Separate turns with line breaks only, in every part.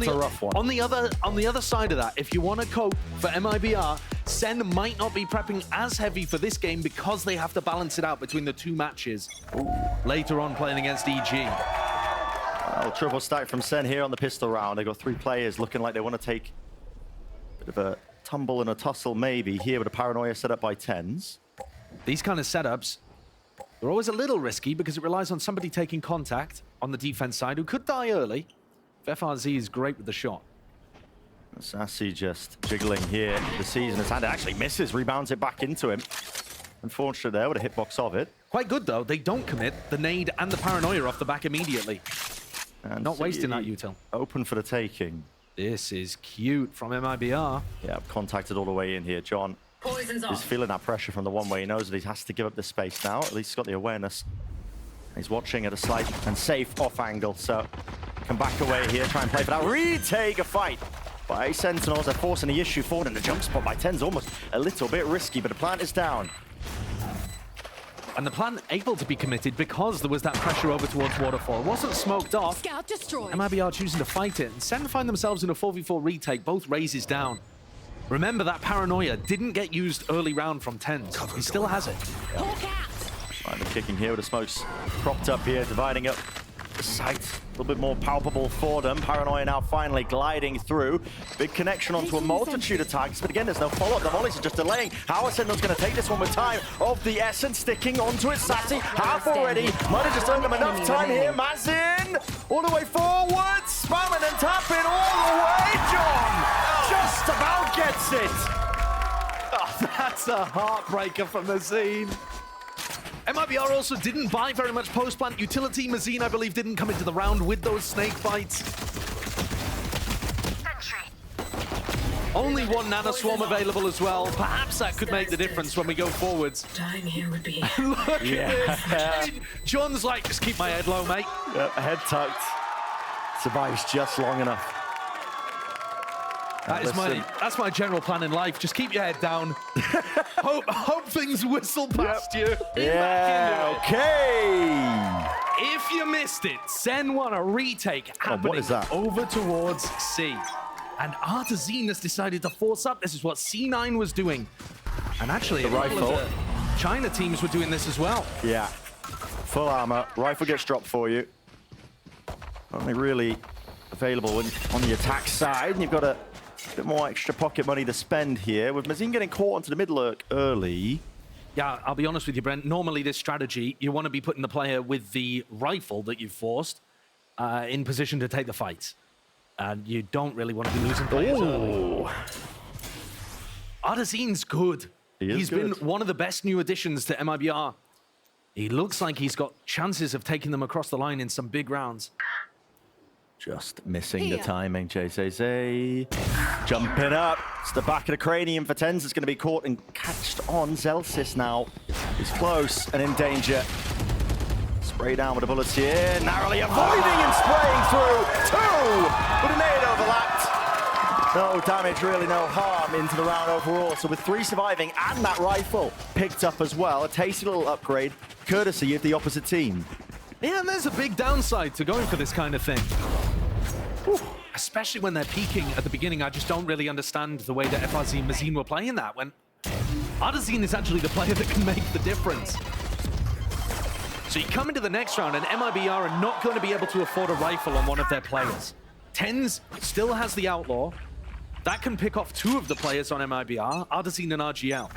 That's a rough one.
On the other side of that, if you want to cope for MiBR, SEN might not be prepping as heavy for this game because they have to balance it out between the two matches. Ooh. Later on playing against EG.
Well, triple stack from SEN here on the pistol round. They got 3 players looking like they want to take a bit of a tumble and a tussle maybe here with a paranoia set up by TenZ.
These kind of setups, they're always a little risky because it relies on somebody taking contact on the defense side who could die early. FRZ is great with the shot.
Sassy just jiggling here. The season his hand actually misses, rebounds it back into him. Unfortunately there with a hitbox of it.
Quite good though, they don't commit the nade and the paranoia off the back immediately.
And
not wasting that util.
Open for the taking.
This is cute from MiBR.
Yeah, contacted all the way in here. John is feeling that pressure from the one-way. He knows that he has to give up the space now. At least he's got the awareness. He's watching at a slight and safe off angle, so can back away here, try and play for that. Retake a fight by Sentinels. They're forcing the issue forward, and the jump spot by TenZ almost a little bit risky, but the plant is down.
And the plant able to be committed because there was that pressure over towards Waterfall. It wasn't smoked off.
Scout destroyed.
MiBR choosing to fight it, and SEN find themselves in a 4v4 retake, both raises down. Remember that paranoia didn't get used early round from TenZ. He still has it.
Right, the kicking here with the smokes propped up here, dividing up the site. A little bit more palpable for them. Paranoia now finally gliding through. Big connection onto a multitude of targets, but again, there's no follow-up. The volleys are just delaying. How are Sentinels going to take this one with time of the essence? Sticking onto it, Sassy, half already. Might have just earned them enough time here. Mazin, all the way forward, spamming and tapping all the way. John just about gets it.
Oh, that's a heartbreaker from the scene. MiBR also didn't buy very much post-plant utility. Mazin, I believe, didn't come into the round with those snake bites. Only one Nano Swarm available as well. Perhaps that could make the difference when we go forwards.
Dying here would be...
Look at this. John's like, just keep my head low, mate.
Yep, head tucked. Survives just long enough.
That's my general plan in life. Just keep your head down. hope things whistle past you.
Yeah, okay.
If you missed it, SEN won a retake happening
what is that?
over towards C. And Artazine has decided to force up. This is what C9 was doing. And actually,
the rifle.
China teams were doing this as well.
Yeah. Full armor. Rifle gets dropped for you. Only really available on the attack side. And you've got a bit more extra pocket money to spend here. With Mazin getting caught onto the middle lurk early.
Yeah, I'll be honest with you, Brent. Normally this strategy, you want to be putting the player with the rifle that you've forced in position to take the fight. And you don't really want to be losing players early. Artazine's good. He's been one of the best new additions to MiBR. He looks like he's got chances of taking them across the line in some big rounds.
Just missing the timing, JZZ. Jumping up. It's the back of the cranium for TenZ. It's going to be caught and catched on. Zelsis now is close and in danger. Spray down with the bullets here. Narrowly avoiding and spraying through. 2! But a nade overlapped. No damage, really no harm into the round overall. So with 3 surviving and that rifle picked up as well, a tasty little upgrade courtesy of the opposite team.
Yeah, and there's a big downside to going for this kind of thing. Whew. Especially when they're peaking at the beginning. I just don't really understand the way that FRZ and Mazin were playing that, when Artazine is actually the player that can make the difference. So you come into the next round and MiBR are not going to be able to afford a rifle on one of their players. TenZ still has the Outlaw. That can pick off 2 of the players on MiBR, Artazine and RGL.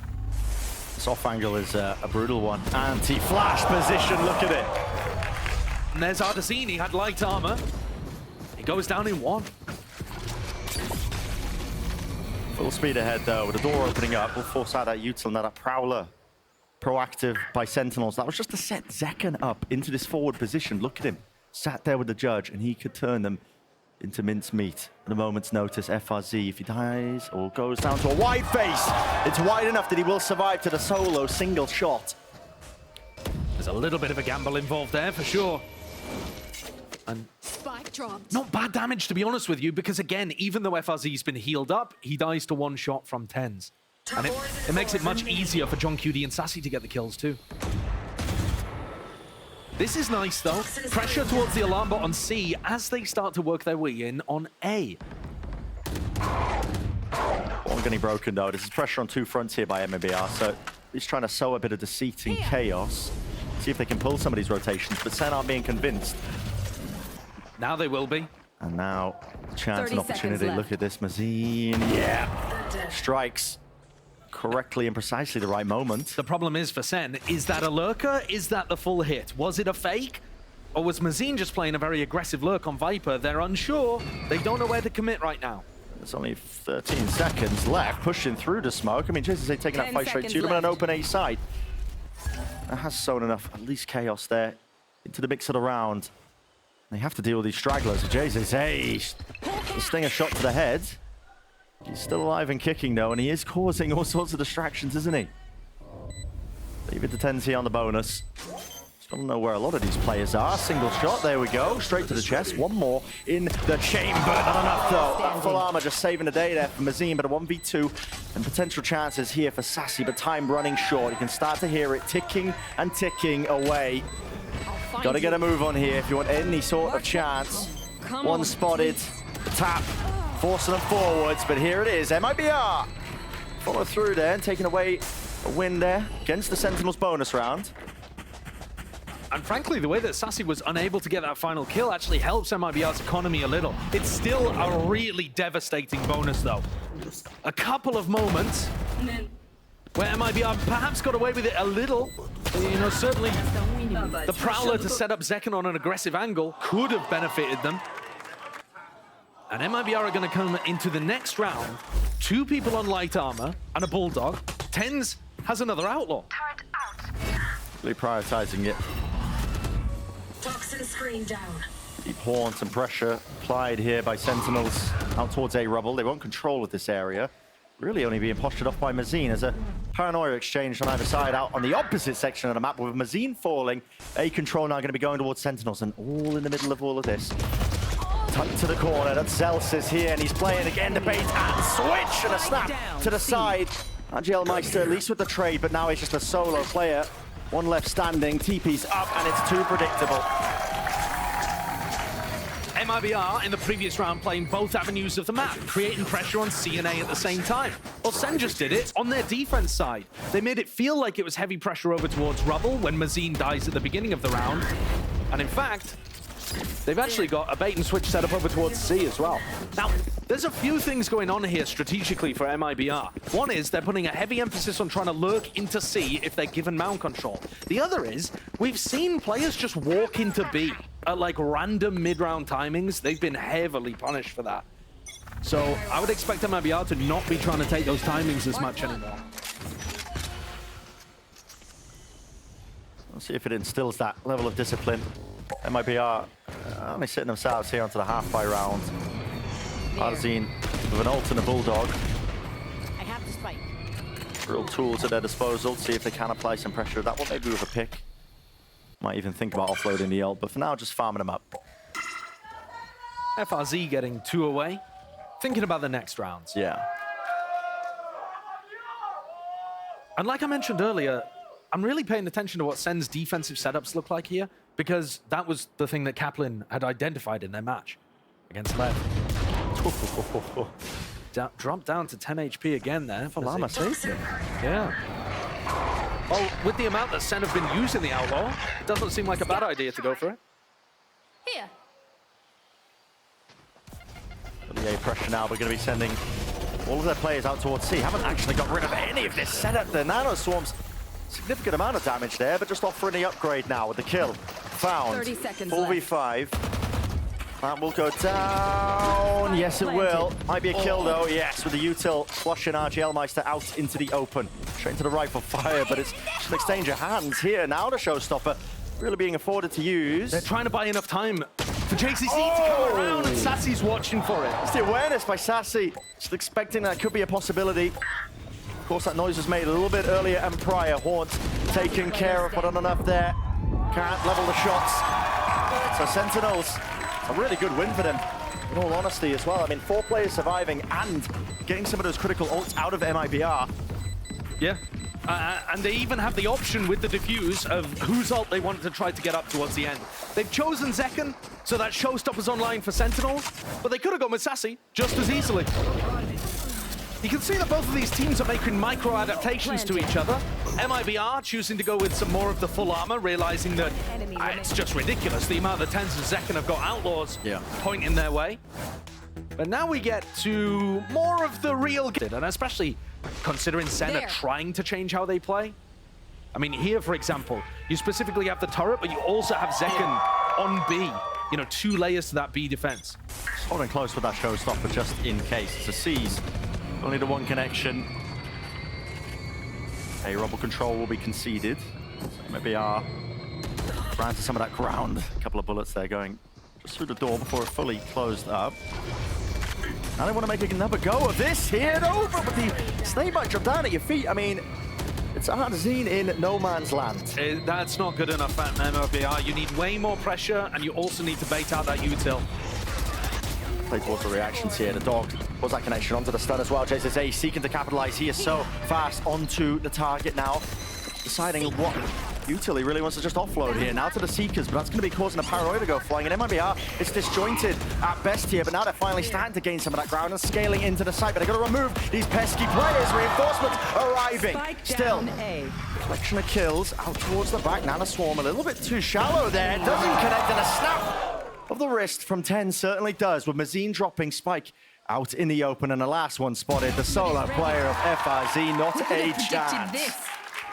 This off angle is a brutal one. Anti-flash position, look at it.
And there's Artazine, he had light armor. He goes down in 1.
Full speed ahead though, with the door opening up. We'll force out that util, now that Prowler. Proactive by Sentinels. That was just to set Zekken up into this forward position. Look at him. Sat there with the judge, and he could turn them into mincemeat at a moment's notice. FRZ, if he dies or goes down to a wide face, it's wide enough that he will survive to the solo single shot.
There's a little bit of a gamble involved there, for sure. And
spike dropped.
Not bad damage, to be honest with you, because again, even though FRZ's been healed up, he dies to 1 shot from TenZ. And it makes it much easier for John QD and Sassy to get the kills too. This is nice, though. Pressure towards the alarm bot on C as they start to work their way in on A.
One getting broken, though. This is pressure on two fronts here by MiBR, so he's trying to sow a bit of deceit and chaos. See if they can pull some of these rotations, but SEN aren't being convinced.
Now they will be.
And now, chance and
30 seconds
opportunity.
left.
Look at this, Mazine. Yeah! Strikes correctly and precisely the right moment.
The problem is for SEN, is that a lurker? Is that the full hit? Was it a fake? Or was Mazine just playing a very aggressive lurk on Viper? They're unsure. They don't know where to commit right now.
There's only 13 seconds left, pushing through the smoke. I mean, JZZ taking that
10
fight straight
seconds
to them in an
left.
open A side. That has sown enough, at least chaos there, into the mix of the round. They have to deal with these stragglers. JZZ, the stinger shot to the head. He's still alive and kicking, though, and he is causing all sorts of distractions, isn't he? Leave it to Tenzi on the bonus. Just don't know where a lot of these players are. Single shot, there we go. Straight to the chest. One more in the chamber. Not enough, though. That full armor just saving the day there for Mazine, but a 1v2 and potential chances here for Sassy, but time running short. You can start to hear it ticking and ticking away. Got to get a move on here if you want any sort of chance. One spotted, tap, forcing them forwards, but here it is. MiBR follow through there and taking away a win there against the Sentinels bonus round.
And frankly, the way that Sassy was unable to get that final kill actually helps MiBR's economy a little. It's still a really devastating bonus, though. A couple of moments where MiBR perhaps got away with it a little. You know, certainly the Prowler to set up Zekken on an aggressive angle could have benefited them. And MiBR are going to come into the next round. 2 people on light armor and a Bulldog. Tens has another Outlaw.
Really prioritizing it.
Toxin screen down.
Deep haunt and pressure applied here by Sentinels out towards A rubble. They won't control of this area. Really only being postured off by Mazine as a paranoia exchange on either side out on the opposite section of the map with Mazine falling. A control now going to be going towards Sentinels, and all in the middle of all of this. Tight to the corner, that's Zelsis here, and he's playing again, debate and switch, and a snap to the side. Meister, at least with the trade, but now he's just a solo player. One left standing, TP's up, and it's too predictable.
MiBR in the previous round playing both avenues of the map, creating pressure on C and A at the same time. Well, SEN just did it on their defense side. They made it feel like it was heavy pressure over towards Rubble when Mazine dies at the beginning of the round. And in fact, they've actually got a bait and switch set up over towards C as well. Now, there's a few things going on here strategically for MiBR. One is they're putting a heavy emphasis on trying to lurk into C if they're given mount control. The other is we've seen players just walk into B at like random mid-round timings. They've been heavily punished for that. So I would expect MiBR to not be trying to take those timings as much anymore.
We'll see if it instills that level of discipline. MiBR only sitting themselves here onto the half-by round. Arzine with an ult and a Bulldog.
I have the spike.
Real tools at their disposal. See if they can apply some pressure to that one, maybe with a pick. Might even think about offloading the ult, but for now, just farming them up.
FRZ getting 2 away. Thinking about the next rounds.
Yeah.
And like I mentioned earlier, I'm really paying attention to what SEN's defensive setups look like here, because that was the thing that Kaplan had identified in their match against Lev. Dropped down to 10 HP again there.
Lama saved him.
Yeah. Well, with the amount that SEN have been using the Outlaw, it doesn't seem like a bad idea to go for it.
Here.
The A pressure now, we're going to be sending all of their players out towards C. Haven't actually got rid of any of this setup. The Nano Swarms, significant amount of damage there, but just offering the upgrade now with the kill. Found.
30 seconds
4v5. That will go down. Yes, it will. Might be a kill, though. Yes, with the util flushing Meister out into the open. Straight into the rifle fire, but it's just an exchange of hands here. Now the showstopper really being afforded to use.
They're trying to buy enough time for JCC to come around, and Sassy's watching for it.
It's the awareness by Sassy. Just expecting that could be a possibility. Of course, that noise was made a little bit earlier and prior. Haunt taken care of, but not enough there. Can't level the shots. So Sentinels, a really good win for them, in all honesty, as well. I mean, 4 players surviving and getting some of those critical ults out of MiBR.
Yeah. And they even have the option with the defuse of whose ult they wanted to try to get up towards the end. They've chosen Zekken, so that Showstopper's online for Sentinels, but they could have gone with Sassy just as easily. You can see that both of these teams are making micro-adaptations to each other. MiBR choosing to go with some more of the full armor, realizing that it's just ridiculous. The amount that Tens and Zekken have got outlaws pointing their way. But now we get to more of the real good, and especially considering Sen are trying to change how they play. I mean, here, for example, you specifically have the turret, but you also have Zekken on B. You know, 2 layers to that B defense.
Holding close with that Showstopper just in case. It's a C's. Only the one connection. A rumble control will be conceded. So maybe trying to some of that ground. A couple of bullets there going just through the door before it fully closed up. Now they want to make another go of this here, though, but with the snake bite drop down at your feet. I mean, it's Arzine in no man's land.
That's not good enough at MiBR. You need way more pressure, and you also need to bait out that util.
Play towards the reactions here. The dog was that connection onto the stun as well. JZA seeking to capitalize. He is so fast onto the target now. Deciding what util he really wants to just offload here. Now to the Seekers, but that's going to be causing a paranoia to go flying. And MiBR, it's disjointed at best here, but now they're finally starting to gain some of that ground and scaling into the site. But they've got to remove these pesky players. Reinforcements arriving. Still, collection of kills out towards the back. Now the Swarm a little bit too shallow there. Doesn't connect, and a snap of the wrist from 10 certainly does, with Mazine dropping Spike out in the open, and the last one spotted, the solo player of FRZ, not a chance.
This.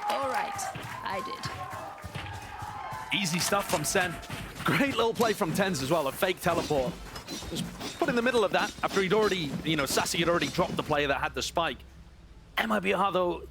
All right, I did.
Easy stuff from Sen. Great little play from Tens as well, a fake teleport. Just put in the middle of that after he'd already, you know, Sassy had already dropped the player that had the spike. MiBR, though,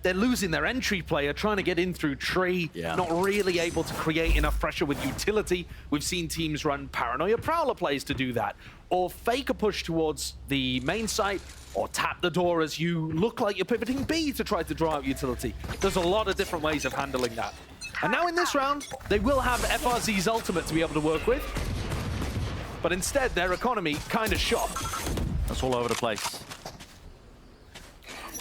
they're losing their entry player, trying to get in through tree, not really able to create enough pressure with utility. We've seen teams run Paranoia Prowler plays to do that, or fake a push towards the main site, or tap the door as you look like you're pivoting B to try to draw out utility. There's a lot of different ways of handling that. And now in this round, they will have FRZ's ultimate to be able to work with, but instead their economy kind of shot.
That's all over the place.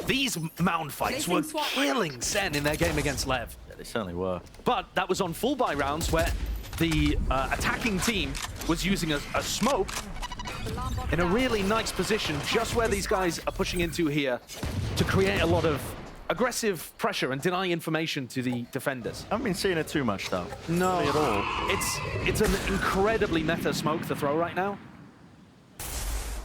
These mound fights were killing Sen in their game against Lev.
Yeah, they certainly were.
But that was on full buy rounds where the attacking team was using a smoke in a really nice position, just where these guys are pushing into here to create a lot of aggressive pressure and deny information to the defenders.
I haven't been seeing it too much, though.
No,
Really at all.
It's an incredibly meta smoke to throw right now.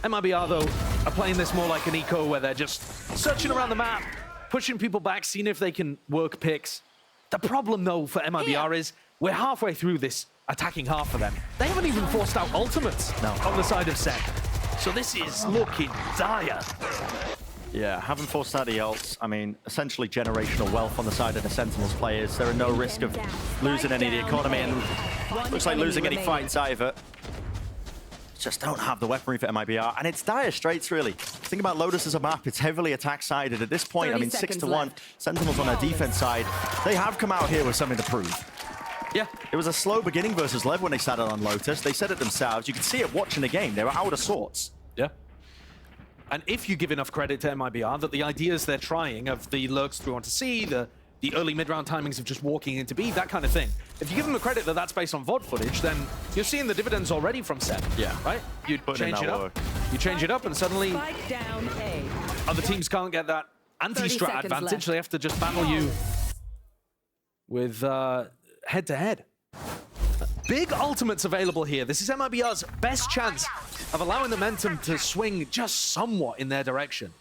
MiBR, though, are playing this more like an eco, where they're just searching around the map, pushing people back, seeing if they can work picks. The problem, though, for MiBR is we're halfway through this attacking half for them. They haven't even forced out ultimates on the side of Sen. So this is looking dire.
Yeah, haven't forced out the ults. I mean, essentially generational wealth on the side of the Sentinels players. There are no risk of losing any of the economy, and looks like losing any fights either. Just don't have the weaponry for MiBR, and it's dire straits, really. Think about Lotus as a map. It's heavily attack-sided at this point. I mean, 6-1. Sentinels on their defense side. They have come out here with something to prove.
Yeah.
It was a slow beginning versus Lev when they started on Lotus. They said it themselves. You could see it watching the game. They were out of sorts.
Yeah. And if you give enough credit to MiBR, that the ideas they're trying of the lurks through onto C, the early mid-round timings of just walking into B, that kind of thing. If you give them the credit that that's based on VOD footage, then you're seeing the dividends already from Sen.
Yeah.
Right? You change it up. You change it up, and suddenly other teams can't get that anti-strat advantage. They have to just battle you with head-to-head. Big ultimates available here. This is MiBR's best chance of allowing the momentum to swing just somewhat in their direction.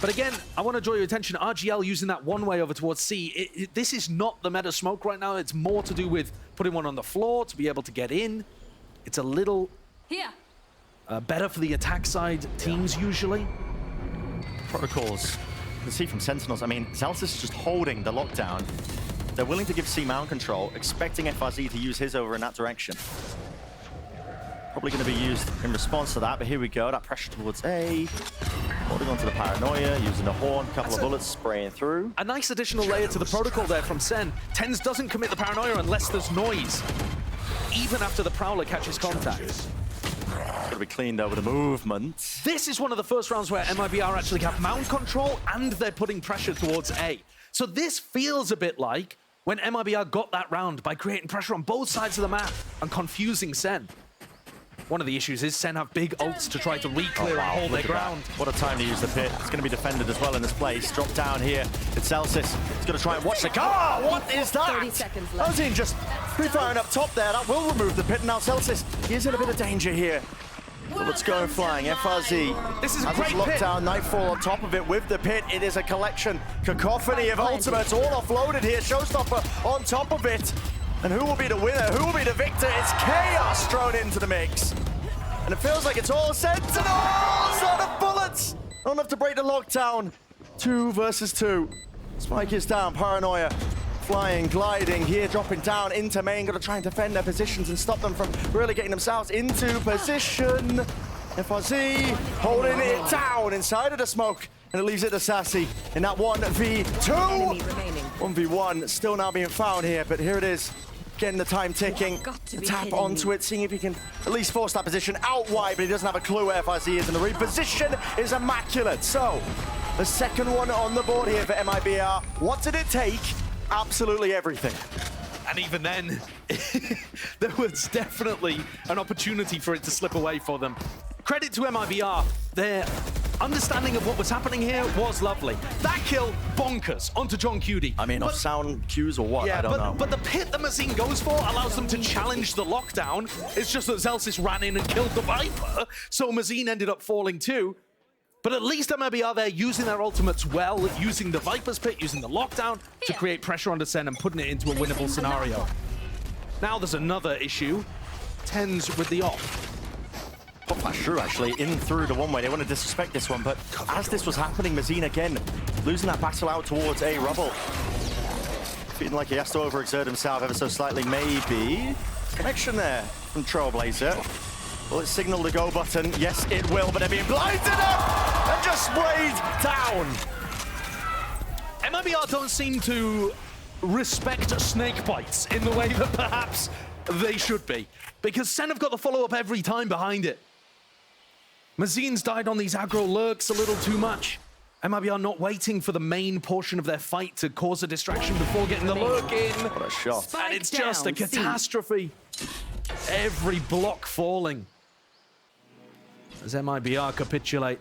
But again, I want to draw your attention, RGL using that one way over towards C. This is not the meta smoke right now. It's more to do with putting one on the floor to be able to get in. It's a little better for the attack side teams usually.
Protocols, you can see from Sentinels, I mean, Zelsis is just holding the lockdown. They're willing to give C mount control, expecting FRZ to use his over in that direction. Probably going to be used in response to that, but here we go. That pressure towards A. Holding onto the paranoia, using the horn, couple of bullets spraying through.
A nice additional layer to the protocol there from Sen. Tens doesn't commit the paranoia unless there's noise, even after the Prowler catches contact.
It's going to be cleaned over the movement.
This is one of the first rounds where MiBR actually have mount control and they're putting pressure towards A. So this feels a bit like when MiBR got that round by creating pressure on both sides of the map and confusing SEN. One of the issues is SEN have big ults to try to re-clear and hold their ground.
What a time to use the pit. It's going to be defended as well in this place. Drop down here. It's Celsius. He's going to try and watch the car. What is that?
30 seconds left.
Ozine just pre-firing up top there. That will remove the pit. And now Celsius, he is in a bit of danger here. Bullets going flying. FRZ.
This is a
has
great
his
pit.
lockdown. Nightfall on top of it with the pit. It is a collection, cacophony of ultimates all offloaded here. Showstopper on top of it. And who will be the winner? Who will be the victor? It's Chaos thrown into the mix. And it feels like it's all Sentinels out of bullets. Not enough to break the lockdown. 2 versus 2. Spike is down. Paranoia flying, gliding here, dropping down into main. Got to try and defend their positions and stop them from really getting themselves into position. FRZ holding it down inside of the smoke. And it leaves it to Sassy in that 1v2. 1v1 still now being found here, but here it is. Getting the time ticking, tap onto it, seeing if he can at least force that position out wide, but he doesn't have a clue where FRZ is, and the reposition is immaculate. So, the second one on the board here for MiBR. What did it take? Absolutely everything.
And even then, there was definitely an opportunity for it to slip away for them. Credit to MiBR, their understanding of what was happening here was lovely. That kill, bonkers, onto John Cutie.
I mean, off sound cues or what? I don't know.
But the pit that Mazine goes for allows them to challenge the lockdown. It's just that Zelsis ran in and killed the Viper, so Mazine ended up falling too. But at least MiBR there using their ultimates well, using the Viper's pit, using the lockdown to create pressure onto SEN and putting it into a winnable scenario. Now there's another issue. TenZ with the off.
Pop flash through, actually, in through the one way. They want to disrespect this one, but as this was happening, Mazine again losing that battle out towards a rubble. Feeling like he has to overexert himself ever so slightly, maybe. Connection there from Trailblazer. Will it signal the go button? Yes, it will, but they're being blinded up and just sprayed down.
MiBR don't seem to respect snake bites in the way that perhaps they should be, because SEN have got the follow-up every time behind it. Mazine's died on these aggro lurks a little too much. MiBR not waiting for the main portion of their fight to cause a distraction before getting the lurk in.
What a shot.
And it's just a catastrophe. Every block falling as MiBR capitulate.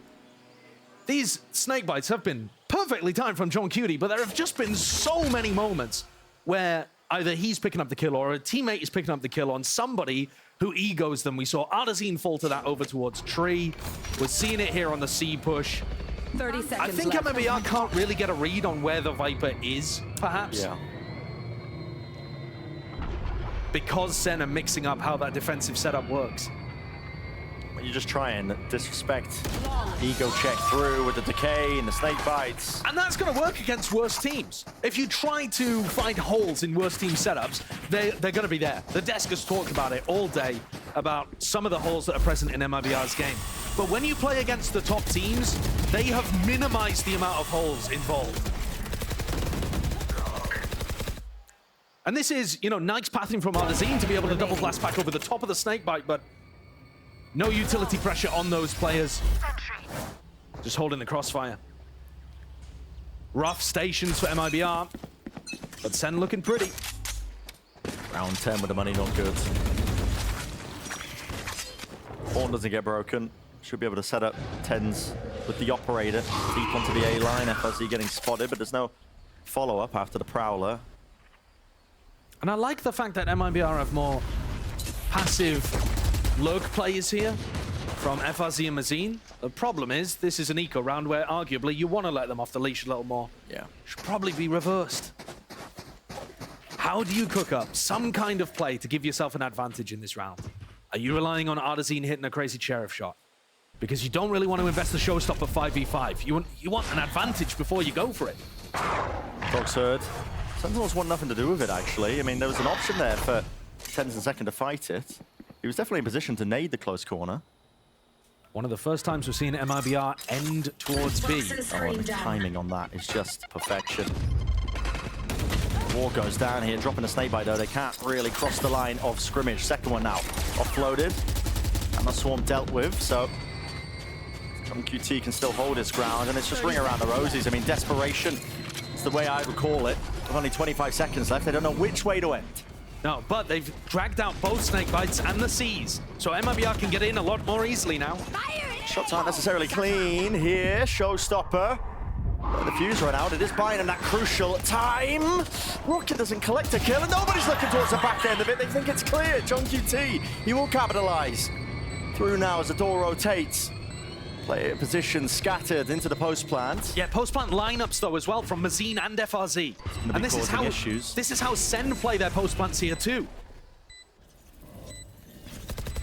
These snake bites have been perfectly timed from John Cutie, but there have just been so many moments where either he's picking up the kill or a teammate is picking up the kill on somebody who egos them. We saw Artazine fall to that over towards Tree. We're seeing it here on the C push.
30 seconds
I think
left.
MiBR can't really get a read on where the Viper is, perhaps.
Yeah.
Because SEN are mixing up how that defensive setup works.
You just try and disrespect, ego check through with the decay and the snake bites.
And that's going to work against worse teams. If you try to find holes in worse team setups, they're going to be there. The desk has talked about it all day, about some of the holes that are present in MiBR's game. But when you play against the top teams, they have minimized the amount of holes involved. And this is, you know, nice pathing from Artazine to be able to double blast back over the top of the snakebite, but no utility pressure on those players. Just holding the crossfire. Rough stations for MiBR, but SEN looking pretty.
Round 10 with the money not good. Horn doesn't get broken. Should be able to set up TenZ with the operator deep onto the A line. FRZ getting spotted, but there's no follow-up after the Prowler.
And I like the fact that MiBR have more passive lurk players here from FRZ and Mazine. The problem is, this is an eco round where arguably you want to let them off the leash a little more.
Yeah.
Should probably be reversed. How do you cook up some kind of play to give yourself an advantage in this round? Are you relying on Artazine hitting a crazy sheriff shot? Because you don't really want to invest the showstopper 5v5. You want an advantage before you go for it.
Dog's heard. Sentinels want nothing to do with it, actually. I mean, there was an option there for TenZ and Second to fight it. He was definitely in position to nade the close corner.
One of the first times we're seeing MiBR end towards B.
Oh, and the timing on that is just perfection. War goes down here, dropping a snakebite though. They can't really cross the line of scrimmage. Second one now, offloaded. And the swarm dealt with, so John QT can still hold his ground, and it's just ring around the roses. I mean, desperation It's the way I recall it. With only 25 seconds left, they don't know which way to end.
No, but they've dragged out both snake bites and the C's, so MiBR can get in a lot more easily now.
Shots aren't necessarily clean here. Showstopper. The fuse run out. It is buying them that crucial time. Rocket doesn't collect a kill, and nobody's looking towards the back end of it. They think it's clear. John QT, he will capitalize. Through now as the door rotates. Player position scattered into the post plant.
Yeah, post plant lineups though as well from Mazine and FRZ. And this is how SEN play their post plants here too.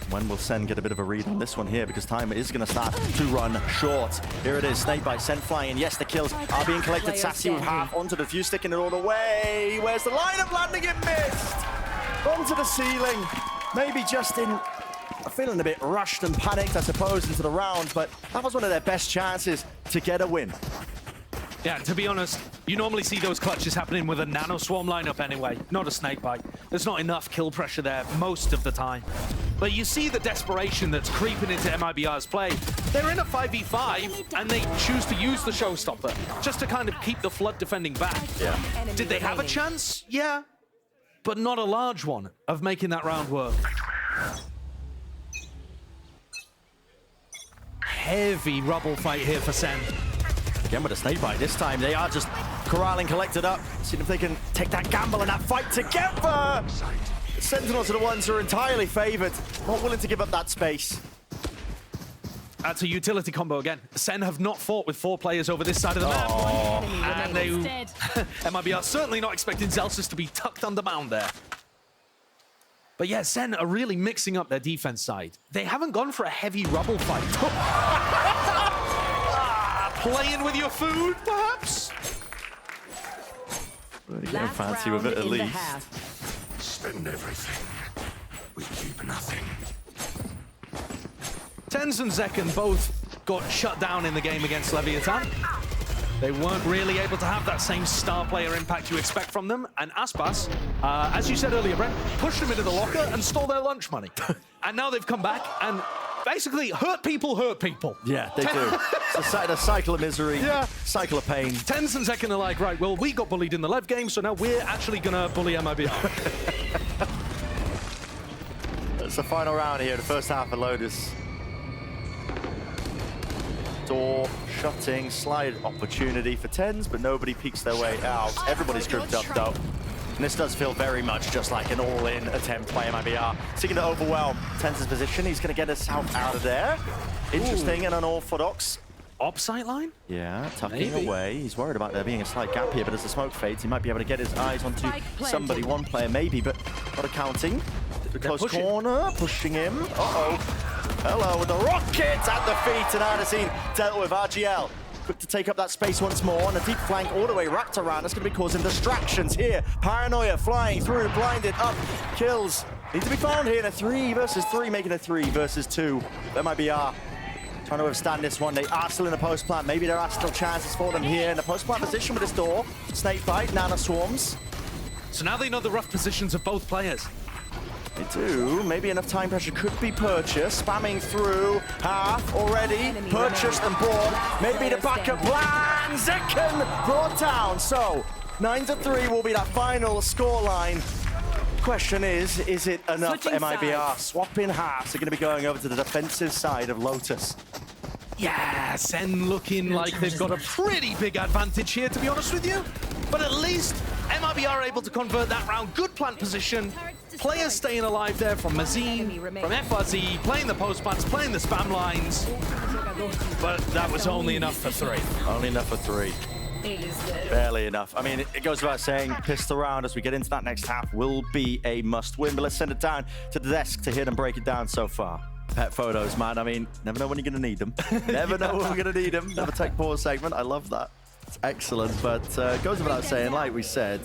When will SEN get a bit of a read on this one here? Because time is going to start to run short. Here it is, snake by SEN flying. And yes, the kills are being collected. Sassy with half onto the fuse, sticking it all the way. Where's the lineup landing? It missed. Onto the ceiling. Maybe just in feeling a bit rushed and panicked, I suppose, into the round. But that was one of their best chances to get a win.
Yeah, to be honest, you normally see those clutches happening with a nano swarm lineup anyway, not a snake bite. There's not enough kill pressure there most of the time. But you see the desperation that's creeping into MiBR's play. They're in a 5v5 and they choose to use the showstopper just to kind of keep the flood defending back.
Yeah.
Did they have a chance? Yeah, but not a large one of making that round work. Heavy rubble fight here for SEN.
Again with a snake bite. This time they are just corralling, collected up. Seeing if they can take that gamble and that fight together. The Sentinels are the ones who are entirely favored, not willing to give up that space.
That's a utility combo again. SEN have not fought with 4 players over this side of the map. And they... MiBR certainly not expecting Zelsis to be tucked under mound there. But yeah, SEN are really mixing up their defense side. They haven't gone for a heavy rubble fight. Playing with your food, perhaps?
Well, you get fancy with it at least.
Spend everything. We keep nothing.
Tens and Zekken both got shut down in the game against Leviathan. They weren't really able to have that same star player impact you expect from them. And Aspas, as you said earlier, Brent, pushed them into the locker and stole their lunch money. And now they've come back and basically hurt people.
Yeah, they do. It's a cycle of misery, cycle of pain.
Tens and Zekken are like, right, well, we got bullied in the Lev game, so now we're actually going to bully MiBR.
It's the final round here, the first half of Lotus. Door shutting, slide opportunity for Tens, but nobody peeks their way out. Everybody's grouped up though. And this does feel very much just like an all-in attempt by MiBR. Seeking to overwhelm Tens' position. He's going to get us out of there. Interesting and unorthodox.
Op sightline?
Yeah, tucking away. He's worried about there being a slight gap here, but as the smoke fades, he might be able to get his eyes onto somebody, one player maybe, but not accounting. The close corner, pushing him. Uh-oh. Hello, with the rockets at the feet, and Ardazine dealt with RGL. Quick to take up that space once more, and a deep flank all the way wrapped around. That's going to be causing distractions here. Paranoia flying through, blinded up. Kills need to be found here in a 3 versus 3, making a 3 versus 2. MiBR trying to withstand this one. They are still in the post plant. Maybe there are still chances for them here in the post plant position with this door. Snake bite, nano swarms.
So now they know the rough positions of both players.
They do. Maybe enough time pressure could be purchased. Spamming through half already. Purchased and bought. Maybe the backup plan. Zekken brought down. So 9-3 will be that final scoreline. Question is it enough for MiBR? Swapping halves are going to be going over to the defensive side of Lotus.
Yeah, SEN looking like they've got a pretty big advantage here, to be honest with you. But at least MiBR are able to convert that round. Good plant position. Players staying alive there from Mazine, from FRZ, playing the post plants, playing the spam lines. But that was only enough for 3.
Only enough for 3. Barely enough. I mean, it goes without saying, pistol round as we get into that next half will be a must-win. But let's send it down to the desk to hear them break it down so far. Pet photos, man. I mean, never know when you're going to need them. Never know when we're going to need them. Never take pause segment. I love that. It's excellent. But it goes without saying, like we said,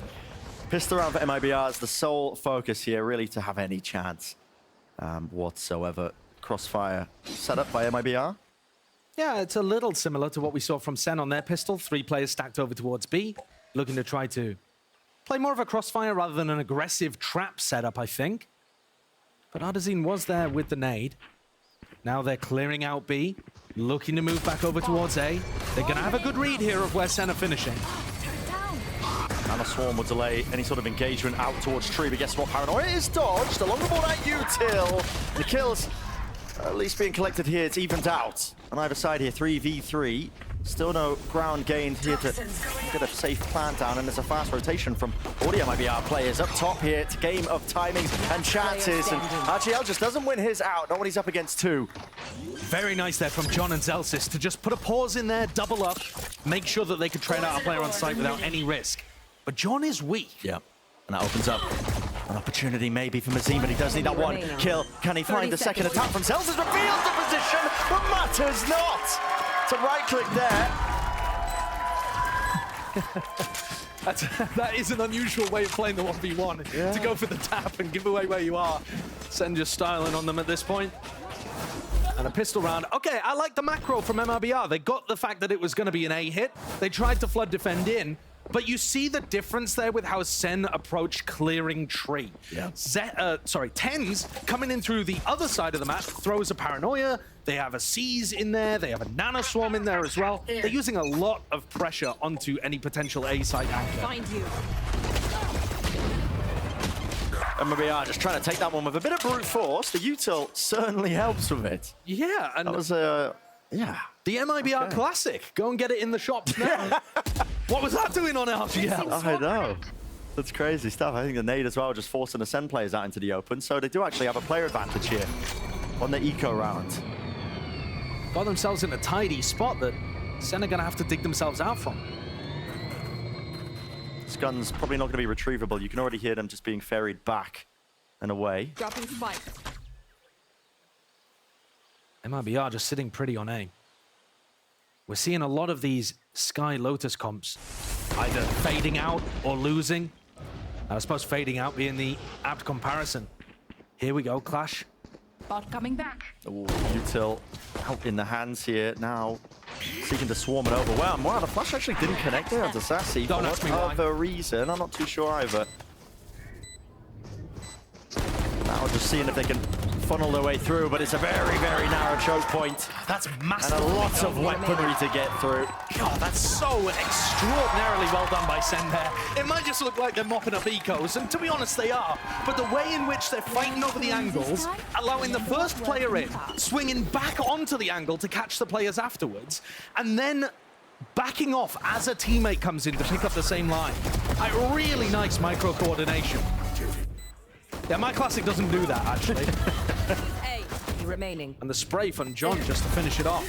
pistol round for MiBR is the sole focus here, really, to have any chance whatsoever. Crossfire set up by MiBR.
Yeah, it's a little similar to what we saw from SEN on their pistol. 3 players stacked over towards B, looking to try to play more of a crossfire rather than an aggressive trap setup, I think. But Ardazine was there with the nade. Now they're clearing out B, looking to move back over towards A. They're going to have a good read here of where SEN are finishing.
And a swarm will delay any sort of engagement out towards tree, but guess what? Paranoia is dodged along the board at Util. The kills at least being collected here. It's evened out on either side here. 3v3. Still no ground gained here to get a safe plant down, and there's a fast rotation from Audio MiBR players up top here. It's a game of timings and chances, and RGL just doesn't win his out, not when he's up against two.
Very nice there from John and Zelsis to just put a pause in there, double up, make sure that they could trade out a player on site without any risk. But John is weak.
Yeah, and that opens up an opportunity maybe for Mazin, but he does need that one kill. Can he find the second attack from Zelsis? Reveals the position, but matters not. It's a right click there.
That is an unusual way of playing the 1v1, to go for the tap and give away where you are. SEN just styling on them at this point. And a pistol round. Okay, I like the macro from MiBR. They got the fact that it was going to be an A hit. They tried to flood defend in, but you see the difference there with how SEN approached clearing tree.
Yeah.
TenZ coming in through the other side of the map, throws a Paranoia. They have a Seize in there. They have a Nano Swarm in there as well. They're using a lot of pressure onto any potential A side anchor.
Find you.
And MiBR just trying to take that one with a bit of brute force. The Util certainly helps with it.
Yeah, and
That was yeah.
the MiBR classic. Go and get it in the shops now. What was that doing on RGL?
I know. That's crazy stuff. I think the nade as well just forcing the SEN players out into the open. So they do actually have a player advantage here on the eco round.
Got themselves in a tidy spot that SEN are going to have to dig themselves out from.
This gun's probably not going to be retrievable. You can already hear them just being ferried back and away.
Dropping spike.
MiBR just sitting pretty on A. We're seeing a lot of these Sky Lotus comps either fading out or losing. I suppose fading out being the apt comparison. Here we go, Clash.
Bot coming back.
Ooh, Util out in the hands here now, seeking to swarm it over. Wow, the flash actually didn't connect there onto Sassy.
Don't ask me why.
For whatever reason, I'm not too sure either. Now just seeing if they can funnel their way through, but it's a very, very narrow choke point.
That's massive.
And a lot of weaponry to get through.
God, that's so extraordinarily well done by SEN there. It might just look like they're mopping up ecos, and to be honest, they are. But the way in which they're fighting over the angles, allowing the first player in, swinging back onto the angle to catch the players afterwards, and then backing off as a teammate comes in to pick up the same line. Like, really nice micro coordination. Yeah, my classic doesn't do that, actually.
Remaining.
And the spray from John just to finish it off.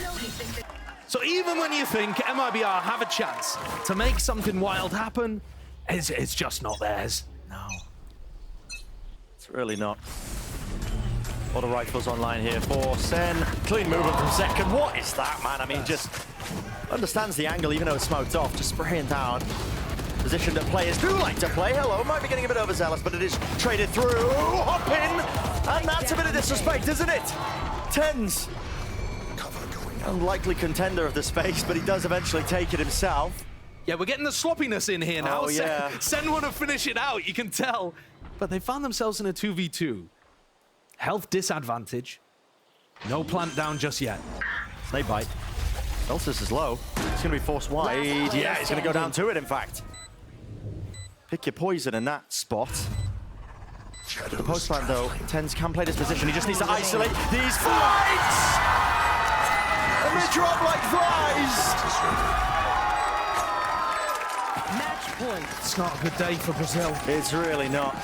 So even when you think MiBR have a chance to make something wild happen, it's just not theirs.
No. It's really not. A lot of rifles online here for SEN. Clean movement from second. What is that, man? I mean, just understands the angle, even though it's smoked off. Just spraying down. Position that players do like to play. Hello, might be getting a bit overzealous, but it is traded through. Hop in! And that's a bit of disrespect, isn't it? TenZ. Unlikely contender of the space, but he does eventually take it himself.
Yeah, we're getting the sloppiness in here now.
Oh, yeah.
SEN want to finish it out, you can tell. But they found themselves in a 2v2. Health disadvantage. No plant down just yet.
Snake bite. Zelsis is low. It's going to be forced wide. Yeah, he's going to go down to it, in fact. Pick your poison in that spot. The post plant, though, TenZ can play this position. He just needs to isolate these fights! And they drop like flies!
Match point.
It's not a good day for Brazil.
It's really not.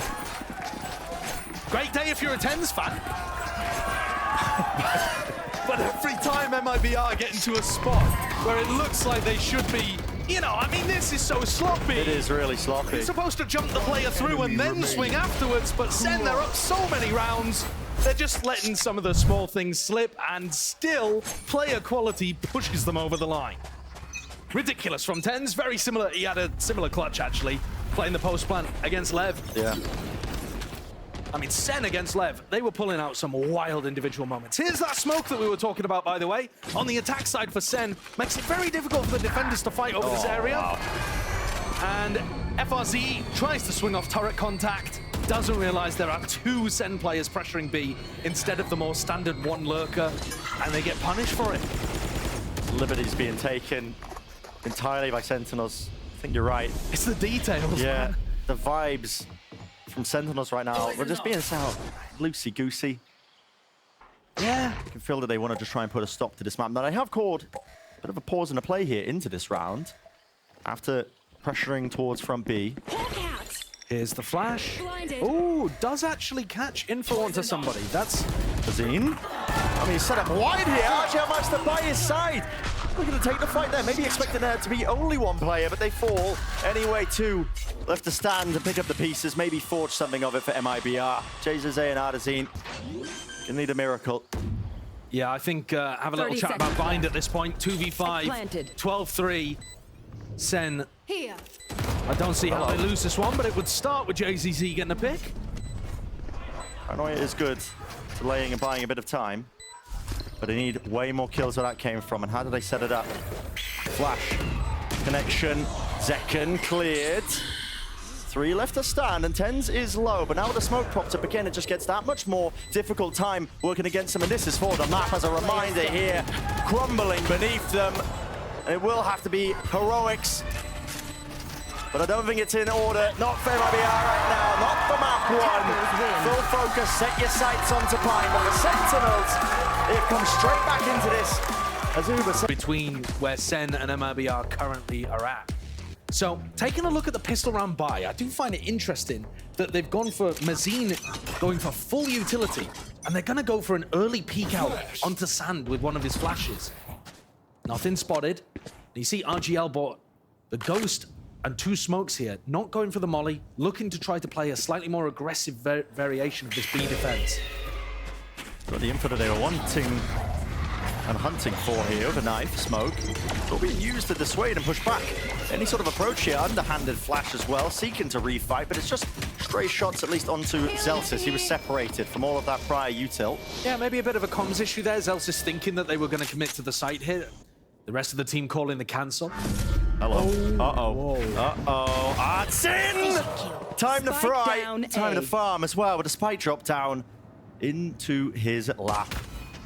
Great day if you're a TenZ fan. But every time MiBR get into a spot where it looks like they should be, you know, I mean, this is so sloppy.
It is really sloppy.
You're supposed to jump the player through and then swing afterwards, but SEN, they're up so many rounds. They're just letting some of the small things slip, and still, player quality pushes them over the line. Ridiculous from TenZ, very similar. He had a similar clutch, actually, playing the post plant against Lev.
Yeah.
I mean, SEN against Lev, they were pulling out some wild individual moments. Here's that smoke that we were talking about, by the way. On the attack side for SEN, makes it very difficult for the defenders to fight over this area.
Wow.
And FRZ tries to swing off turret contact, doesn't realize there are two SEN players pressuring B instead of the more standard one lurker, and they get punished for it.
Liberty's being taken entirely by Sentinels think you're right.
It's the details,
Yeah,
man.
the vibes from Sentinels right now, we're just being so loosey-goosey.
Yeah.
You can feel that they want to just try and put a stop to this map. Now, they have called a bit of a pause in the play here into this round after pressuring towards front B.
Here's the flash.
Blinded.
Ooh, does actually catch info onto somebody. That's
Azine. I mean, he's set up wide here. Actually, how much to by his side. Looking to take the fight there. Maybe expecting there to be only one player, but they fall. Anyway, two left to stand and pick up the pieces. Maybe forge something of it for MiBR. JZZ and Ardazine. Gonna need a miracle.
yeah, I think have a little
30
chat about
seconds
Bind
left.
at this point. 2v5,
Planted.
12-3. Sen,
Here.
I don't see how
Hello.
they lose this one, but it would start with JZZ getting a pick.
Paranoia is good, delaying and buying a bit of time. But they need way more kills where that came from. And how do they set it up? Flash. Connection. Zekken cleared. 3 left to stand, and TenZ is low. But now with the smoke propped up again, it just gets that much more difficult time working against them. And this is for the map as a reminder here. Crumbling beneath them. It will have to be heroics. But I don't think it's in order. Not for MiBR right now. Not for map one. Full focus. Set your sights onto Pine. But the Sentinels, they've come straight back into this. As Uber said.
Between where Sen and MiBR currently are at. So, taking a look at the pistol round buy, I do find it interesting that they've gone for Mazine going for full utility, and they're gonna go for an early peek out onto sand with one of his flashes. Nothing spotted. You see RGL bought the Ghost and 2 smokes here, not going for the molly, looking to try to play a slightly more aggressive variation of this B defense.
Got the info that they were wanting and hunting for here, the knife, smoke. It's all being used to dissuade and push back. Any sort of approach here, underhanded flash as well, seeking to refight, but it's just stray shots at least onto Zelsis. He was separated from all of that prior util.
Yeah, maybe a bit of a comms issue there. Zelsis thinking that they were going to commit to the site here. The rest of the team calling the cancel.
Hello. Uh-oh. Uh-oh. Ardazine! Time to
Spike
fry.
down
Time to
A.
farm as well with a spike drop down into his lap.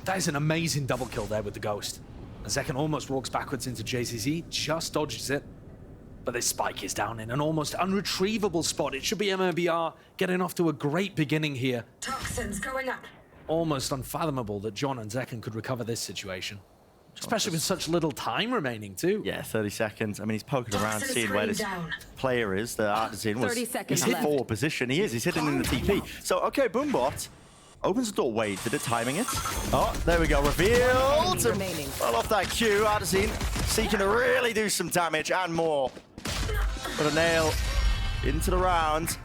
That is an amazing double kill there with the Ghost. Zekken almost walks backwards into JZZ, just dodges it. But this spike is down in an almost unretrievable spot. It should be MiBR getting off to a great beginning here.
Toxins going up.
Almost unfathomable that John and Zekken could recover this situation. Especially with such little time remaining, too.
Yeah, 30 seconds. I mean, he's poking around,
Toxin
seeing where this
down.
player is. The Ardazine was
30 seconds
he's
left.
forward position. He is. He's hidden in the TP. So, okay, Boombot opens the door. Wait, did it timing it? Oh, there we go. Revealed.
Enemy remaining.
Well off that cue. Ardazine seeking to really do some damage and more. But a nail into the round.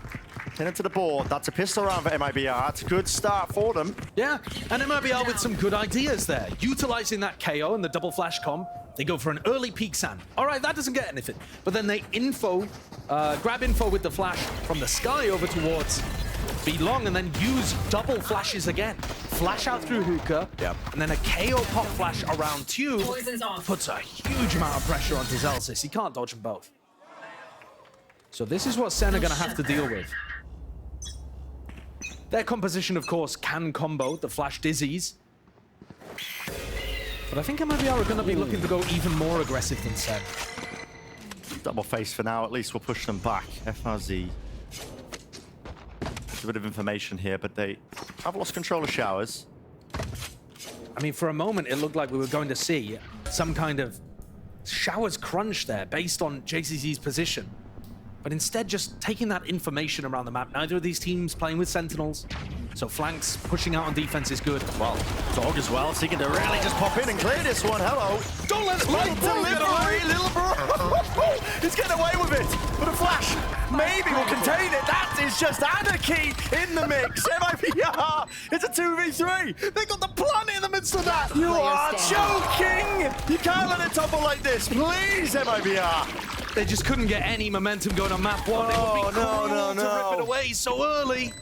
Into the board. That's a pistol round for MiBR. It's a good start for them.
Yeah, and MiBR with some good ideas there. Utilizing that KO and the double flash comp, they go for an early peek sand. All right, that doesn't get anything. But then they grab info with the flash from the sky over towards B long and then use double flashes again. Flash out through hookah,
Yep.
and then a KO pop flash around tube
Poison's off.
puts a huge amount of pressure onto Zelsis. He can't dodge them both. So this is what Sen are going to have to deal with. Their composition, of course, can combo the flash dizzies. But I think MiBR are going to be looking to go even more aggressive than Sen.
Double face for now. At least we'll push them back. FRZ. There's a bit of information here, but they have lost control of showers.
I mean, for a moment, it looked like we were going to see some kind of showers crunch there based on JCZ's position. But instead, just taking that information around the map. Neither of these teams playing with Sentinels. So flanks pushing out on defense is good.
Well, Dog as well, seeking to really just pop in and clear this one. Hello.
Don't let it
Late delivery, little bro. He's getting away with it. But a flash maybe will contain it. That is just anarchy in the mix. MiBR, it's a 2v3. They got the planet in the midst of that. You are joking. You can't let it topple like this. Please, MiBR.
They just couldn't get any momentum going on map one. It would be
Oh,
cruel
no.
to rip it away so early.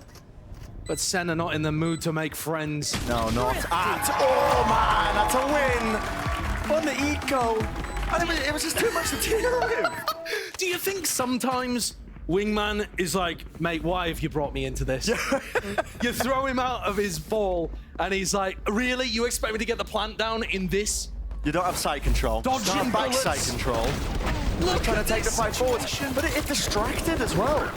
But Sen are not in the mood to make friends.
No, not at all, man. That's a win on the eco. And it was just too much to deal with.
Do you think sometimes Wingman is like, mate, why have you brought me into this? You throw him out of his ball and he's like, really? You expect me to get the plant down in this?
You don't have sight control.
Dodging
you don't have back
bullets.
sight control.
Look
Trying
at
to take the
this
fight forward.
situation.
But it distracted as well.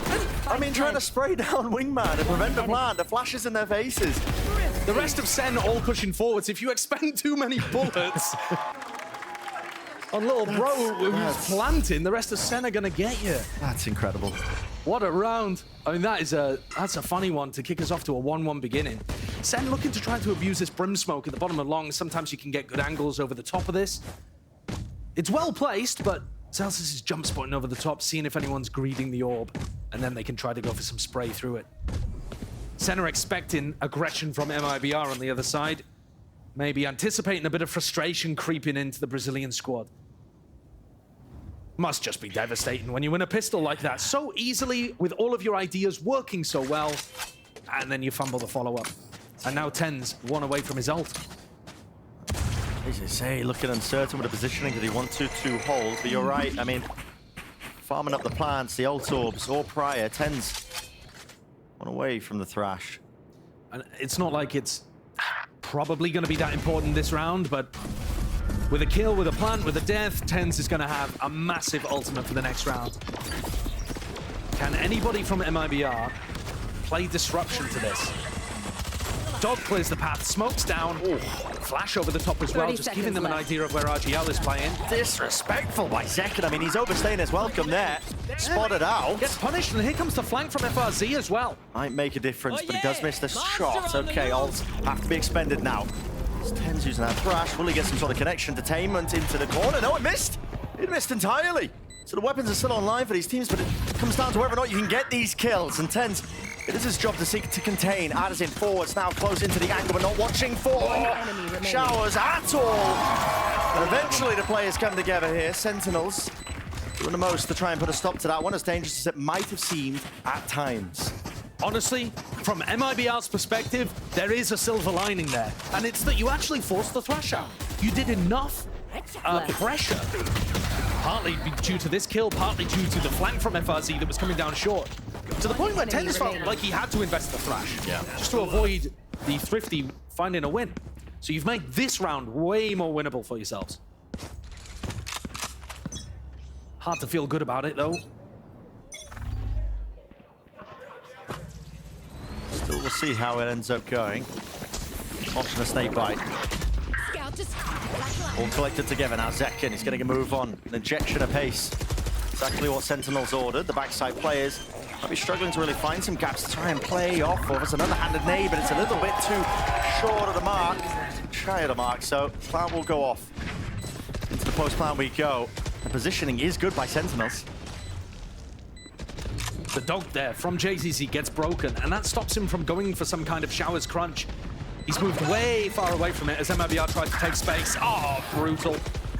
I mean, trying to spray down Wingman and prevent the plant. The flashes in their faces.
The rest of Sen all pushing forwards. If you expend too many bullets on little bro who's planting, the rest of Sen are gonna get you.
That's incredible.
What a round. I mean, that's a funny one to kick us off to a 1-1 beginning. Sen looking to try to abuse this brim smoke at the bottom of long. Sometimes you can get good angles over the top of this. It's well placed, but Celsius is jump spotting over the top, seeing if anyone's greeting the orb, and then they can try to go for some spray through it. Sen are expecting aggression from MiBR on the other side, maybe anticipating a bit of frustration creeping into the Brazilian squad. Must just be devastating when you win a pistol like that so easily, with all of your ideas working so well, and then you fumble the follow-up. And now Ten's one away from his ult.
Say, looking uncertain with the positioning that he wants to hold, but you're right. I mean, farming up the plants, the ult orbs, or prior, Ten's one away from the thrash.
And it's not like it's probably going to be that important this round, but with a kill, with a plant, with a death, Ten's is going to have a massive ultimate for the next round. Can anybody from MiBR play disruption to this? Dog clears the path, smokes down. Ooh, flash over the top as well,
30
just giving them an
seconds
idea of where RGL is playing.
Disrespectful by Zekken. I mean, he's overstaying his welcome there. Spotted out.
Gets punished, and here comes the flank from FRZ as well.
Might make a difference, but he does miss the shot. Okay, ults have to be expended now. Ten's using that thrash. Will he get some sort of connection? Detainment into the corner. No, it missed. It missed entirely. So the weapons are still online for these teams, but it comes down to whether or not you can get these kills. And Ten's, it is his job to seek to contain. Adders in forwards, now close into the angle, but not watching for showers at all. And eventually the players come together here. Sentinels doing the most to try and put a stop to that one, as dangerous as it might have seemed at times.
Honestly, from MiBR's perspective, there is a silver lining there. And it's that you actually forced the thrash out. You did enough pressure. Partly due to this kill, partly due to the flank from FRZ that was coming down short. To the point where Tennis felt like he had to invest the thrash. Just to avoid the Thrifty finding a win. So you've made this round way more winnable for yourselves. Hard to feel good about it, though.
Still, we'll see how it ends up going. Option a snake bite. All collected together now. Zekken is going to move on. An injection of pace. Exactly what Sentinels ordered. The backside players might be struggling to really find some gaps to try and play off of. It's an underhanded nade, but it's a little bit too short of the mark. Shy of the mark, so plan will go off. Into the post plan we go. The positioning is good by Sentinels.
The dog there from JCC gets broken, and that stops him from going for some kind of showers crunch. He's moved way far away from it as MiBR tries to take space. Oh, brutal.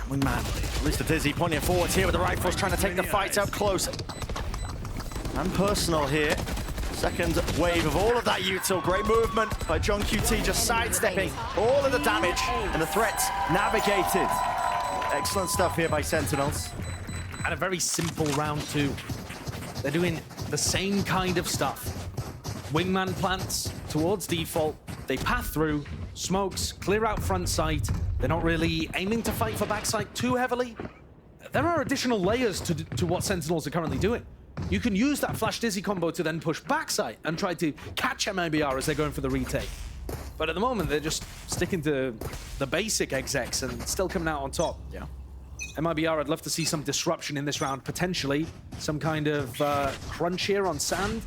Wingman, at least a Dizzy pointing forwards here with the rifles, trying to take the fight up close. And personal here. Second wave of all of that util. Great movement by John QT, just sidestepping all of the damage and the threats navigated. Excellent stuff here by Sentinels.
And a very simple round two. They're doing the same kind of stuff. Wingman plants towards default. They path through, smokes, clear out front sight. They're not really aiming to fight for backside too heavily. There are additional layers to what Sentinels are currently doing. You can use that flash dizzy combo to then push backside and try to catch MiBR as they're going for the retake. But at the moment, they're just sticking to the basic execs and still coming out on top.
Yeah.
MiBR, I'd love to see some disruption in this round, potentially. Some kind of crunch here on Sand.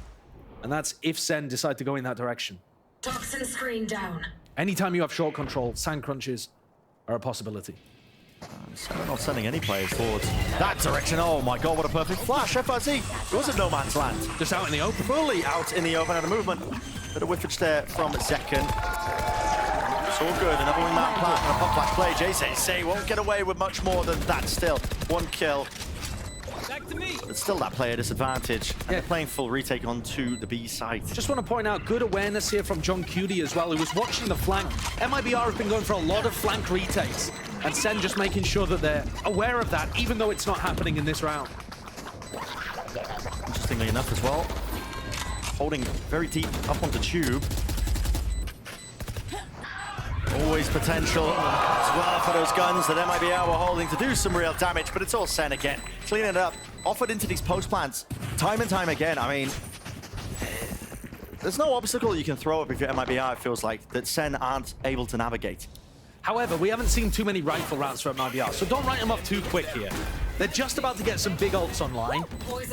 And that's if Sen decide to go in that direction.
Toxin screen down.
Anytime you have short control, Sand crunches are a possibility.
So they're not sending any players forwards that direction. Oh my god, what a perfect flash. FRZ, it wasn't no man's land.
Just out in the open.
Fully out in the open at a movement. Bit of whiffage there from Zekken. It's all good. Another wingman plant and a pop flash play. JCC won't get away with much more than that still. One kill.
Back to me.
But it's still that player disadvantage. And they're playing full retake onto the B site.
Just want to point out good awareness here from John Cutie as well, who was watching the flank. MiBR have been going for a lot of flank retakes. And Sen just making sure that they're aware of that, even though it's not happening in this round.
Interestingly enough as well, holding very deep up onto tube. Always potential as well for those guns that MiBR were holding to do some real damage, but it's all Sen again. Cleaning it up, offered into these post plants time and time again. I mean, there's no obstacle you can throw up if you're MiBR, it feels like, that Sen aren't able to navigate.
However, we haven't seen too many rifle rounds from MiBR, so don't write them off too quick here. They're just about to get some big ults online.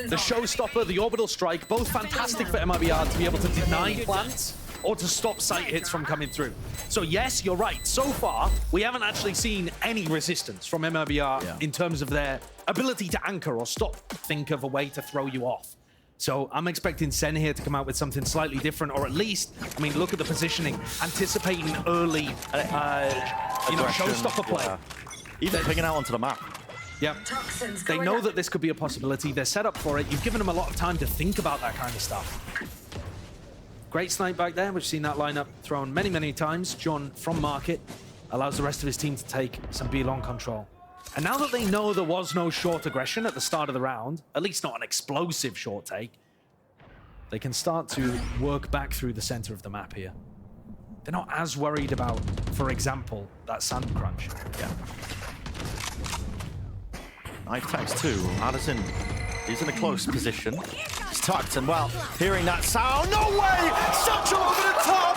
The Showstopper, the Orbital Strike, both fantastic for MiBR to be able to deny plants or to stop sight hits from coming through. So yes, you're right. So far, we haven't actually seen any resistance from MiBR in terms of their ability to anchor or stop, think of a way to throw you off. So I'm expecting Sen here to come out with something slightly different, or at least, I mean, look at the positioning, anticipating early, Showstopper play.
Yeah. Even picking out onto the map.
Yeah, they know that this could be a possibility. They're set up for it. You've given them a lot of time to think about that kind of stuff. Great snipe back there. We've seen that lineup thrown many, many times. John from Market allows the rest of his team to take some B-long control. And now that they know there was no short aggression at the start of the round, at least not an explosive short take, they can start to work back through the center of the map here. They're not as worried about, for example, that sand crunch.
Yeah. Knife tags too. Addison is in a close position. He's tucked, and well, hearing that sound, no way! Satchel over the top!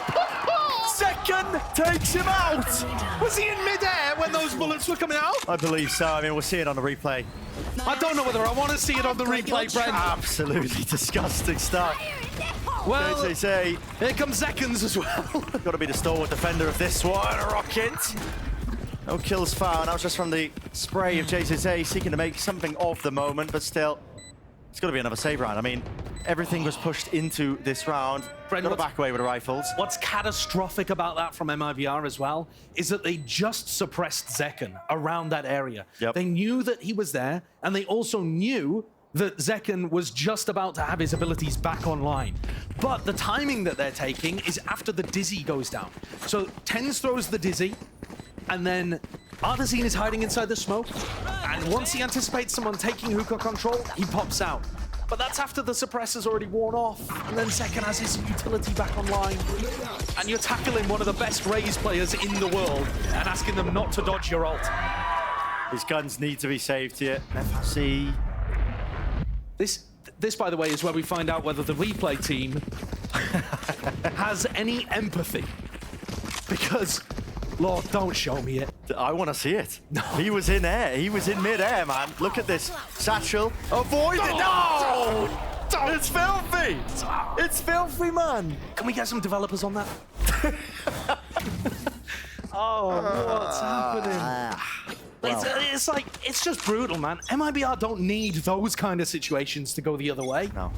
Second takes him out!
Was he in midair when those bullets were coming out?
I believe so. I mean, we'll see it on the replay.
I don't know whether I want to see it on the replay, Brent.
Absolutely disgusting stuff.
Well,
they say,
here comes seconds as well.
got to be the stalwart defender of this one. Rocket. No kills found. That was just from the spray of JZA seeking to make something of the moment, but still, it's got to be another save round. I mean, everything was pushed into this round.
Brent,
got to back away with the rifles.
What's catastrophic about that from MiBR as well is that they just suppressed Zekken around that area.
Yep.
They knew that he was there, and they also knew that Zekken was just about to have his abilities back online. But the timing that they're taking is after the Dizzy goes down. So Tens throws the Dizzy, and then Artesine is hiding inside the smoke, and once he anticipates someone taking hookah control, he pops out. But that's after the suppressor's already worn off, and then Zekken has his utility back online. And you're tackling one of the best Raze players in the world and asking them not to dodge your ult.
His guns need to be saved here. FRC.
This, by the way, is where we find out whether the replay team has any empathy. Because, Lord, don't show me it.
I want to see it.
No.
He was in air. He was in mid-air, man. Look at this. Satchel. Avoid it. No! It's filthy. It's filthy, man.
Can we get some developers on that? Oh, what's happening? It's like, it's just brutal, man. MiBR don't need those kind of situations to go the other way.
No.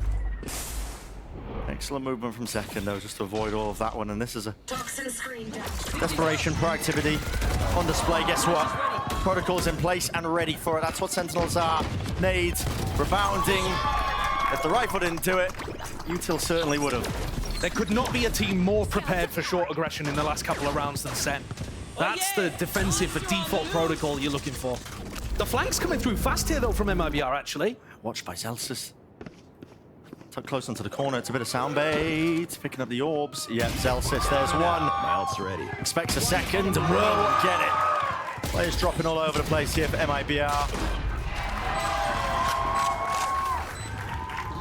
Excellent movement from Second, though, just to avoid all of that one. And this is a desperation, proactivity on display. Guess what? Protocols in place and ready for it. That's what Sentinels are. Nades, rebounding. If the rifle didn't do it, Util certainly would have.
There could not be a team more prepared for short aggression in the last couple of rounds than Sen. That's the defensive, the default protocol you're looking for. The flank's coming through fast here, though, from MiBR, actually.
Watched by Zelsis. Tucked close onto the corner. It's a bit of sound bait. Picking up the orbs. Yeah, Zelsis, there's one.
Mouth's ready.
Expects a second and will get it. Players dropping all over the place here for MiBR.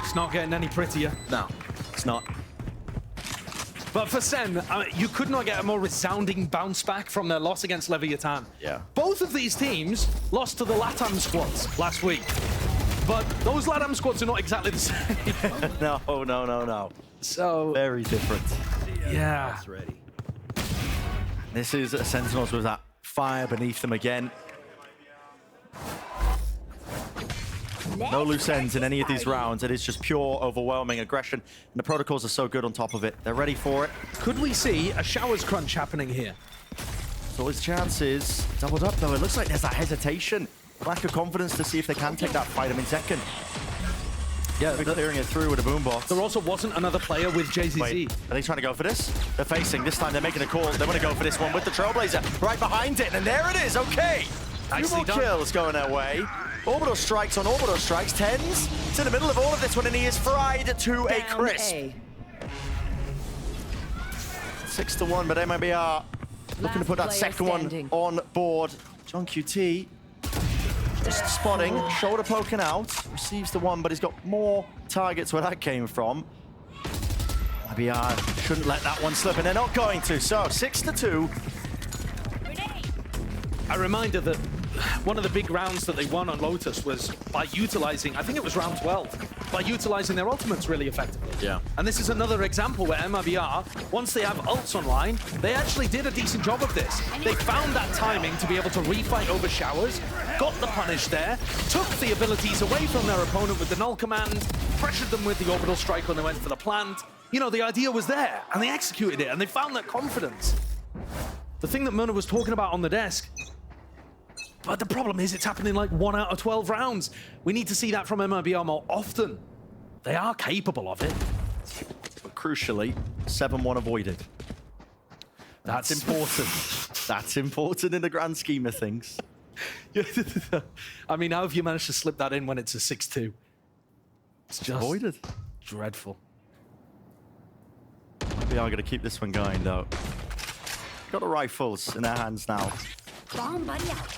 It's not getting any prettier.
No, it's not.
But for Sen, you could not get a more resounding bounce back from their loss against Leviathan.
Yeah.
Both of these teams lost to the LATAM squads last week. But those LATAM squads are not exactly the same.
No.
So...
Very different.
Yeah.
Mouth's ready.
This is Sentinels with that fire beneath them again. No loose ends in any of these rounds. It is just pure, overwhelming aggression. And the protocols are so good on top of it. They're ready for it.
Could we see a showers crunch happening here?
So his chances doubled up, though. It looks like there's that hesitation. Lack of confidence to see if they can take that fight. I mean, Zekken. Yeah, they're clearing it through with a boombox.
There also wasn't another player with JZZ.
Wait, are they trying to go for this? They're facing. This time they're making a call. They want to go for this one with the Trailblazer right behind it. And there it is. Okay.
Nicely
Two more
done.
kills going their way. Orbital strikes on orbital strikes. Tens. It's in the middle of all of this one, and he is fried to a crisp. 6-1, but MiBR Looking to put that second one on board. John QT just spotting, shoulder poking out, receives the one, but he's got more targets where that came from. MiBR shouldn't let that one slip, and they're not going to. So 6-2.
A reminder that one of the big rounds that they won on Lotus was by utilizing, I think it was round 12, by utilizing their ultimates really effectively.
Yeah.
And this is another example where MiBR, once they have ults online, they actually did a decent job of this. They found that timing to be able to refight over showers, got the punish there, took the abilities away from their opponent with the null command, pressured them with the orbital strike when they went for the plant. You know, the idea was there, and they executed it, and they found that confidence. The thing that Myrna was talking about on the desk, but the problem is it's happening like 1 out of 12 rounds. We need to see that from MiBR more often. They are capable of it.
But crucially, 7-1 avoided.
That's
important. That's important in the grand scheme of things.
I mean, how have you managed to slip that in when it's a 6-2? It's just
avoided.
Dreadful.
We are going to keep this one going, though. Got the rifles in their hands now.
Bomb buddy out.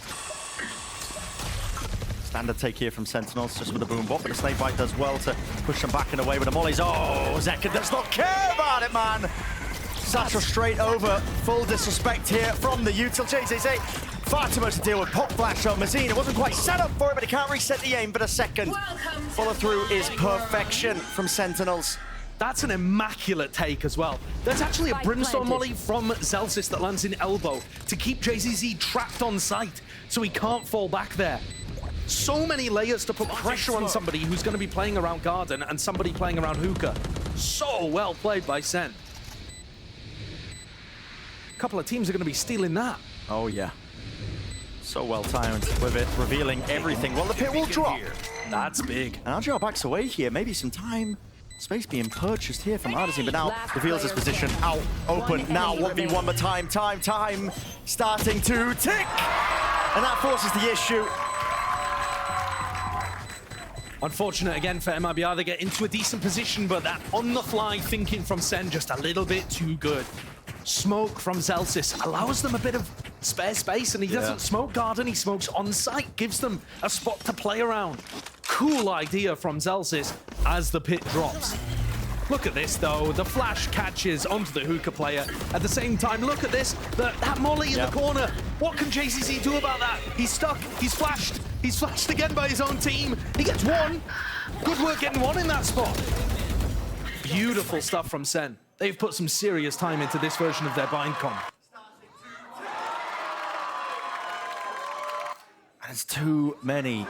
Standard take here from Sentinels, just with a boom bot, but the snake bite does well to push them back and away with the mollies. Oh, Zeka does not care about it, man. Satchel straight over. Full disrespect here from the util. JZZ, far too much to deal with. Pop flash on Mazine. It wasn't quite set up for it, but he can't reset the aim, but a second. Follow through is perfection from Sentinels.
That's an immaculate take as well. There's actually a brimstone molly from Zelsis that lands in elbow to keep JZZ trapped on site so he can't fall back there. So many layers to put pressure on somebody who's going to be playing around Garden and somebody playing around Hookah. So well played by Sen. A couple of teams are going to be stealing that.
Oh, yeah. So well timed with it, revealing everything. Well, the pit will drop.
That's big.
And RGR backs away here. Maybe some time. Space being purchased here from Artisan, but now reveals his position out open. Now 1v1, but time starting to tick. And that forces the issue.
Unfortunate again for MiBR, they get into a decent position, but that on-the-fly thinking from Sen just a little bit too good. Smoke from Zelsis allows them a bit of spare space, and he doesn't smoke Garden, he smokes on-site, gives them a spot to play around. Cool idea from Zelsis as the pit drops. Look at this, though. The flash catches onto the Hookah player. At the same time, look at this. That molly in the corner. What can JCC do about that? He's stuck. He's flashed. He's flashed again by his own team. He gets one. Good work getting one in that spot. Beautiful stuff from Sen. They've put some serious time into this version of their bind comp.
There's too many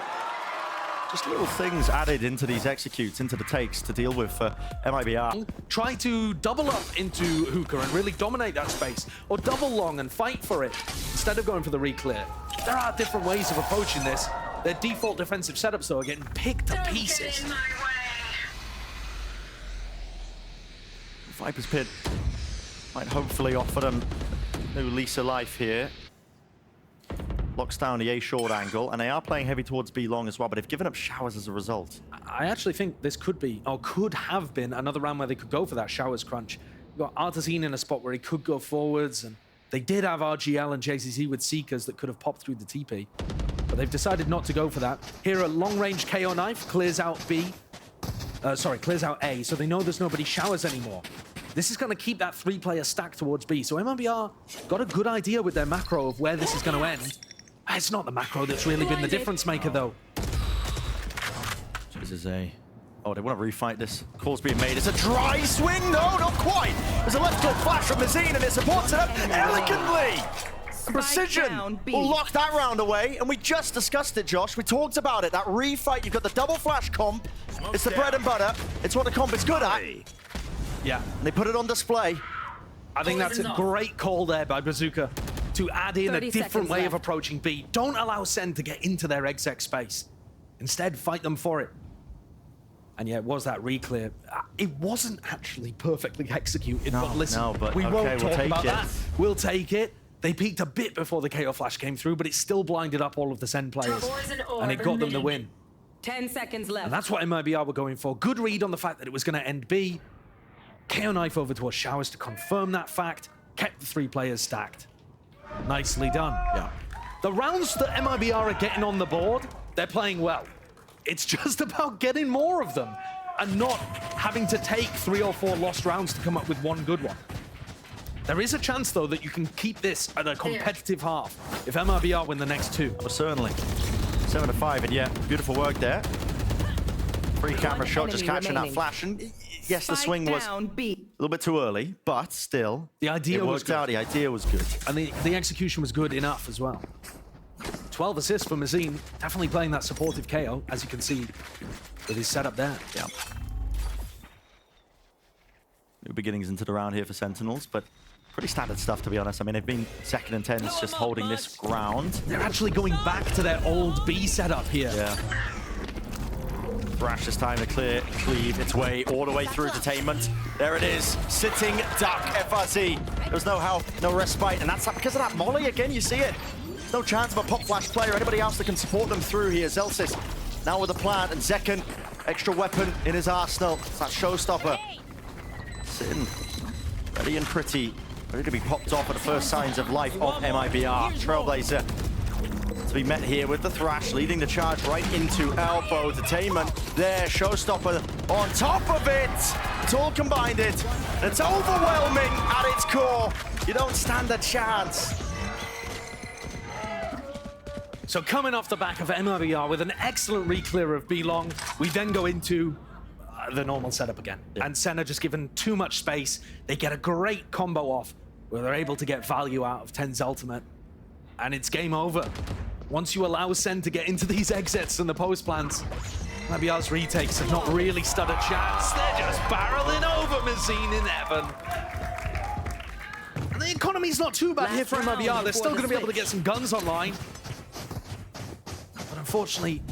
just little things added into these executes, into the takes to deal with for MiBR.
Try to double up into Hookah and really dominate that space, or double long and fight for it instead of going for the reclear. There are different ways of approaching this. Their default defensive setups, though, are getting picked to pieces.
Viper's Pit might hopefully offer them new lease of life here. Locks down the A short angle, and they are playing heavy towards B long as well, but they've given up showers as a result.
I actually think this could be, or could have been, another round where they could go for that showers crunch. You've got Artisan in a spot where he could go forwards, and they did have RGL and JCC with Seekers that could have popped through the TP, but they've decided not to go for that. Here, a long-range KO knife clears out B. Clears out A, so they know there's nobody showers anymore. This is going to keep that three-player stack towards B, so MiBR got a good idea with their macro of where this is going to end. It's not the macro that's really been the difference maker, though.
This is a... Oh, they want to refight this. Call's being made. It's a dry swing. No, not quite. There's a left-click flash from Mazine, and it supports it up elegantly. And Precision will lock that round away, and we just discussed it, Josh. We talked about it. That refight, you've got the double flash comp. It's the bread and butter. It's what the comp is good at.
Yeah.
And they put it on display.
I think that's a great call there by Bazooka to add in a different way of approaching B. Don't allow Sen to get into their exec space. Instead, fight them for it. And yeah, it was that reclear. It wasn't actually perfectly executed, but listen, we won't talk about that. We'll take it. They peaked a bit before the KO flash came through, but it still blinded up all of the Sen players. And it got them the win.
10 seconds left.
And that's what MiBR were going for. Good read on the fact that it was going to end B. KO knife over to a showers to confirm that fact. Kept the three players stacked. Nicely done.
Yeah.
The rounds that MiBR are getting on the board, they're playing well. It's just about getting more of them and not having to take 3 or 4 lost rounds to come up with one good one. There is a chance, though, that you can keep this at a competitive half if MiBR win the next 2.
Well, certainly. 7-5, and yeah, beautiful work there. Free camera shot, just catching that flash. And yes, the swing was a little bit too early, but still,
the idea
it
was
worked
good.
out. The idea was good.
And the execution was good enough as well. 12 assists for Mazin, definitely playing that supportive KO, as you can see with his setup there.
Yeah. New beginnings into the round here for Sentinels, but pretty standard stuff, to be honest. I mean, they've been 2nd and 10s just holding this ground.
They're actually going back to their old B setup here.
Yeah. Thrash this time to cleave its way all the way through Detainment. There it is, sitting duck, FRZ. There's no help, no respite, and that's because of that molly again, you see it. There's no chance of a pop flash player, anybody else that can support them through here. Zelsis now with a plant, and Zekken, extra weapon in his arsenal. It's that showstopper. Sitting ready and pretty, ready to be popped off at the first signs of life of MiBR. Trailblazer to be met here with the Thrash, leading the charge right into elbow. Detainment there, showstopper on top of it. It's all combined it. It's overwhelming at its core. You don't stand a chance.
So coming off the back of MiBR with an excellent re-clear of B-Long, we then go into the normal setup again. Yeah. And SEN are just given too much space. They get a great combo off where they're able to get value out of 10's ultimate. And it's game over. Once you allow SEN to get into these exits and the post plants, MiBR's retakes have not really stood a chance. They're just barreling over Mazin in heaven. And the economy's not too bad here for MiBR. They're still going to be able to get some guns online. But unfortunately,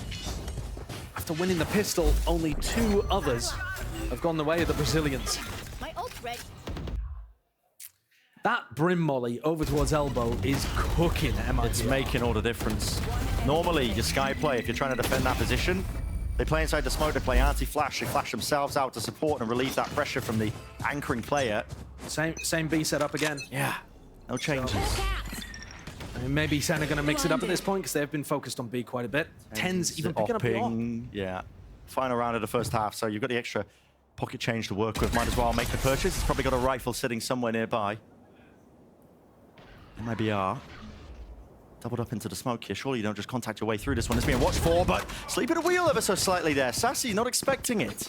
after winning the pistol, only 2 others have gone the way of the Brazilians.
My ult's ready.
That brim molly over towards elbow is cooking MiBR.
It's making all the difference. Normally, your Sky play, if you're trying to defend that position, they play inside the smoke, they play anti-flash, they flash themselves out to support and relieve that pressure from the anchoring player.
Same B setup again.
Yeah, no changes.
I mean, maybe SEN are going to mix it up at this point because they've been focused on B quite a bit. 10's even picking up the op.
Yeah, final round of the first half, so you've got the extra pocket change to work with. Might as well make the purchase. It's probably got a rifle sitting somewhere nearby. MiBR doubled up into the smoke here. Surely you don't just contact your way through this one. It's being watched for, but sleeping a wheel ever so slightly there. Sassy not expecting it.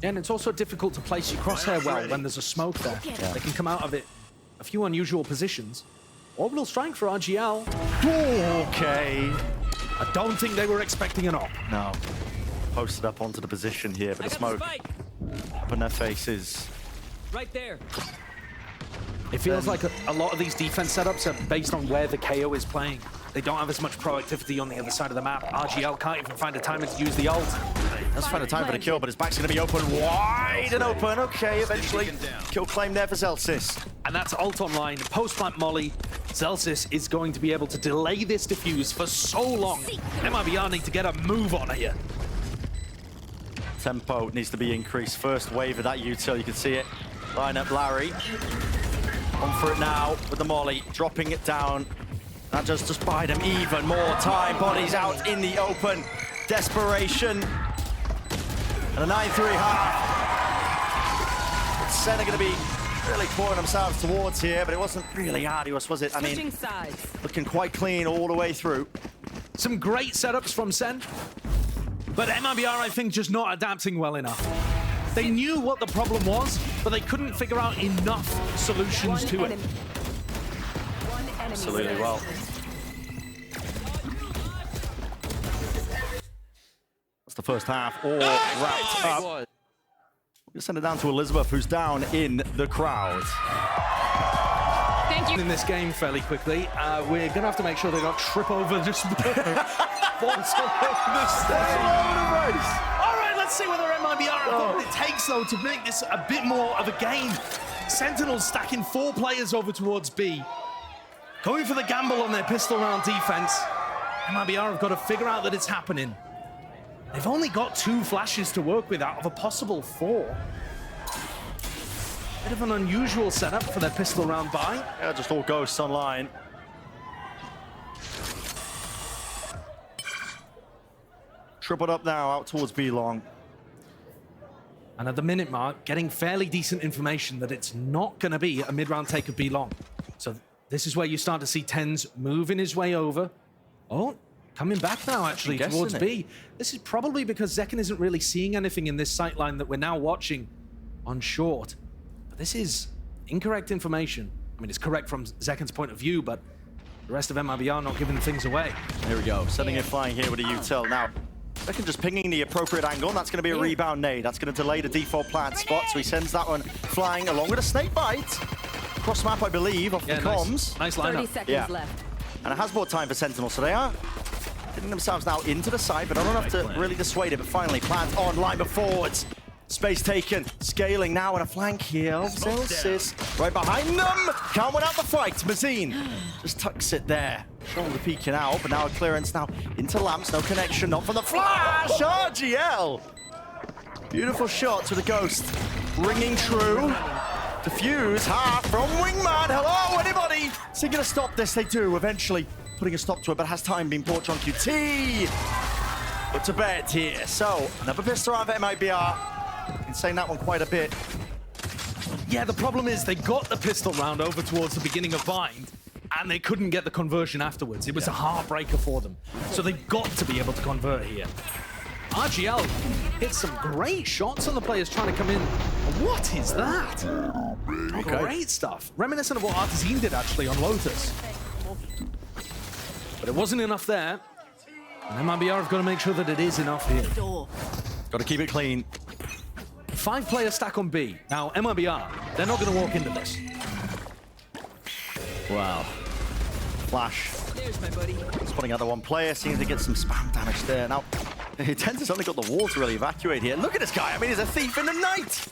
Yeah, and it's also difficult to place your crosshair well when there's a smoke there.
Yeah.
They can come out of it a few unusual positions. Orbital strike for RGL.
Okay.
I don't think they were expecting an op.
No. Posted up onto the position here, but the smoke up in their faces.
Right there.
It feels like a lot of these defense setups are based on where the KO is playing. They don't have as much proactivity on the other side of the map. RGL can't even find a timing to use the ult.
Let's find a time for the kill, but his back's going to be open wide and open. Okay, eventually kill claim there for Zelsis.
And that's ult online, post-plant molly. Zelsis is going to be able to delay this defuse for so long. MiBR need to get a move on here.
Tempo needs to be increased. First wave of that util, you can see it. Line up Larry. On for it now with the molly, dropping it down. That just buy them even more time. Bodies out in the open. Desperation. And a 9-3 half. SEN are going to be really pouring themselves towards here, but it wasn't really arduous, was it? I mean, looking quite clean all the way through.
Some great setups from SEN, but MiBR, I think, just not adapting well enough. They knew what the problem was, but they couldn't figure out enough solutions to it.
Absolutely well. That's the first half all wrapped up. We're going to send it down to Elizabeth, who's down in the crowd.
Thank you.
In this game fairly quickly, we're going to have to make sure they don't trip over just balls all over the stage. All right, let's see whether MiBR have got what it takes, though, to make this a bit more of a game. Sentinels stacking 4 players over towards B. Going for the gamble on their pistol round defense. MiBR have got to figure out that it's happening. They've only got 2 flashes to work with out of a possible 4. Bit of an unusual setup for their pistol round buy.
Yeah, just all ghosts online. Tripled up now, out towards B long.
And at the minute mark, getting fairly decent information that it's not going to be a mid-round take of B long. So this is where you start to see TenZ moving his way over. Oh, coming back now, actually, towards B. This is probably because Zekken isn't really seeing anything in this sight line that we're now watching on short. But this is incorrect information. I mean, it's correct from Zekken's point of view, but the rest of MiBR not giving things away.
Here we go, sending it flying here with a util. Now, Zekken just pinging the appropriate angle, and that's going to be a rebound nade. That's going to delay the default plant spot, so he sends that one flying along with a snake bite. Cross map, I believe, off the comms.
Nice lineup.
30 seconds left.
And it has bought time for Sentinels, so they are getting themselves now into the side, but not enough to really dissuade it. But finally, plant on, line but forwards. Space taken, scaling now, and a flank here of Zelsis. Right behind them! Can't win out the fight. Mazine just tucks it there. Shoulder peeking out, but now a clearance now into Lamps. No connection, not for the flash! RGL! Beautiful shot to the Ghost. Ringing true. Defuse, half from Wingman. Hello, anybody? So you're gonna stop this? They do, eventually. Putting a stop to it, but has time been bought on QT. Put to bed here. So, another pistol round for MiBR. Been saying that one quite a bit.
Yeah, the problem is they got the pistol round over towards the beginning of Bind, and they couldn't get the conversion afterwards. It was a heartbreaker for them. So they've got to be able to convert here. RGL hit some great shots on the players trying to come in. What is that? Okay. Great stuff. Reminiscent of what Artazine did actually on Lotus. But it wasn't enough there. And MiBR have got to make sure that it is enough here.
Got to keep it clean.
5-player stack on B. Now, MiBR, they're not going to walk into this.
Wow. Flash.
There's my buddy.
Spotting out the one player, seems to get some spam damage there. Now, TenZ's only got the wall to really evacuate here. Look at this guy. I mean, he's a thief in the night.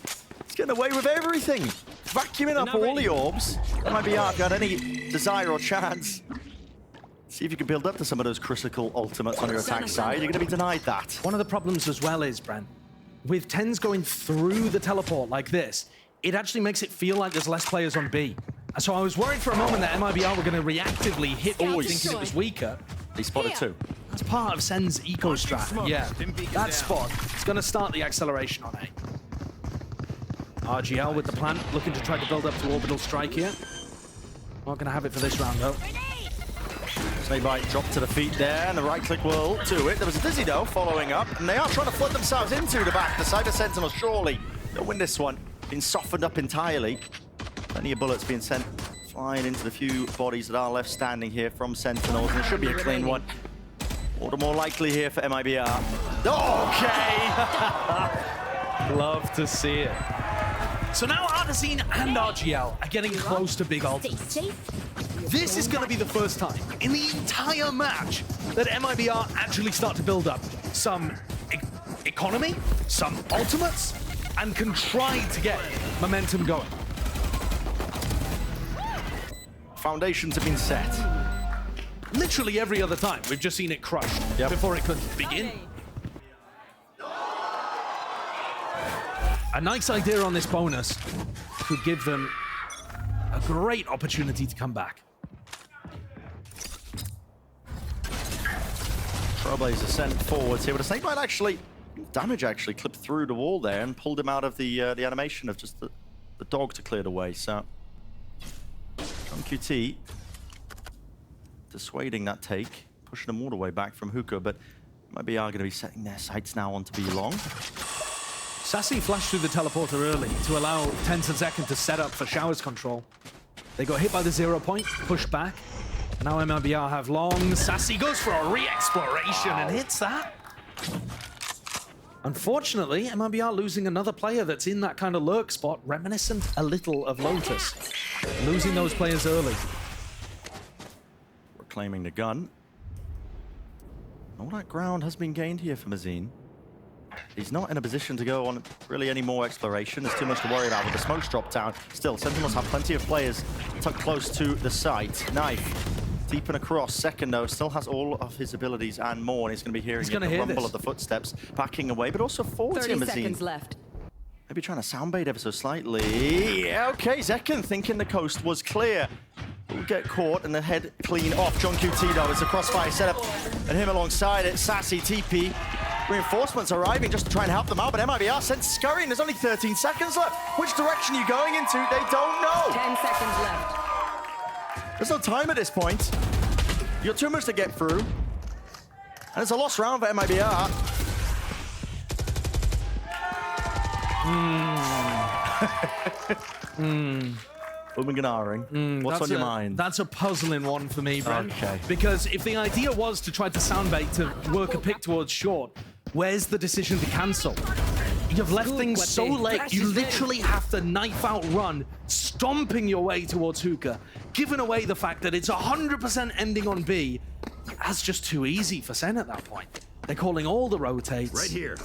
He's getting away with everything. Vacuuming up all the orbs. MiBR got any desire or chance. See if you can build up to some of those critical ultimates on your attack side. You're going to be denied that.
One of the problems as well is, Brent, with TenZ going through the teleport like this, it actually makes it feel like there's less players on B. And so I was worried for a moment that MiBR were going to reactively hit B thinking it was weaker.
He spotted two.
That's part of SEN's eco strat. Yeah, that spot is going to start the acceleration on A. RGL with the plant, looking to try to build up to orbital strike here. Not going to have it for this round, though.
Snake bite dropped to the feet there, and the right click will do it. There was a Dizzy, though, following up, and they are trying to flood themselves into the back. The side of Sentinels, surely they'll win this one. Been softened up entirely. Plenty of bullets being sent flying into the few bodies that are left standing here from Sentinels, and it should be a clean one. All the more likely here for MiBR. Okay!
Love to see it. So now Artazine and RGL are getting close to big ultimates. This is going to be the first time in the entire match that MiBR actually start to build up some economy, some ultimates, and can try to get momentum going.
Foundations have been set.
Literally every other time, we've just seen it crushed before it could begin. A nice idea on this bonus could give them a great opportunity to come back.
Trailblazer sent forwards here, but a snake bite actually, damage actually clipped through the wall there and pulled him out of the animation of just the dog to clear the way. So, from QT, dissuading that take, pushing him all the way back from Hookah, but MiBR going to be setting their sights now onto B long.
Sassy flashed through the teleporter early to allow TenZ and Zekken to set up for showers control. They got hit by the 0 point, pushed back, and now MiBR have long. Sassy goes for a re-exploration and hits that. Unfortunately, MiBR losing another player that's in that kind of lurk spot, reminiscent a little of Lotus. Losing those players early.
Reclaiming the gun. All that ground has been gained here for Mazine. He's not in a position to go on really any more exploration. There's too much to worry about with the smokes dropped down. Still, Sentinels have plenty of players tucked close to the site. Knife, deep and across. Second, though, still has all of his abilities and more, and he's going to be hearing the rumble of the footsteps, backing away, but also forwards here,
30 seconds left.
Maybe trying to soundbait ever so slightly. Yeah, okay, Zekken thinking the coast was clear. Will get caught and the head clean off. John QT, though, it's a crossfire setup, and him alongside it. Sassy TP reinforcements arriving just to try and help them out, but MiBR sent scurrying. There's only 13 seconds left. Which direction are you going into? They don't know.
10 seconds left.
There's no time at this point. You got too much to get through. And it's a lost round for MiBR. What's on your mind?
That's a puzzling one for me, Brent.
Okay.
Because if the idea was to try to soundbait to work a pick towards short, where's the decision to cancel? You've left things so late, you literally have to knife out run, stomping your way towards hookah, giving away the fact that it's 100% ending on B. That's just too easy for Sen at that point. They're calling all the rotates.
Right here.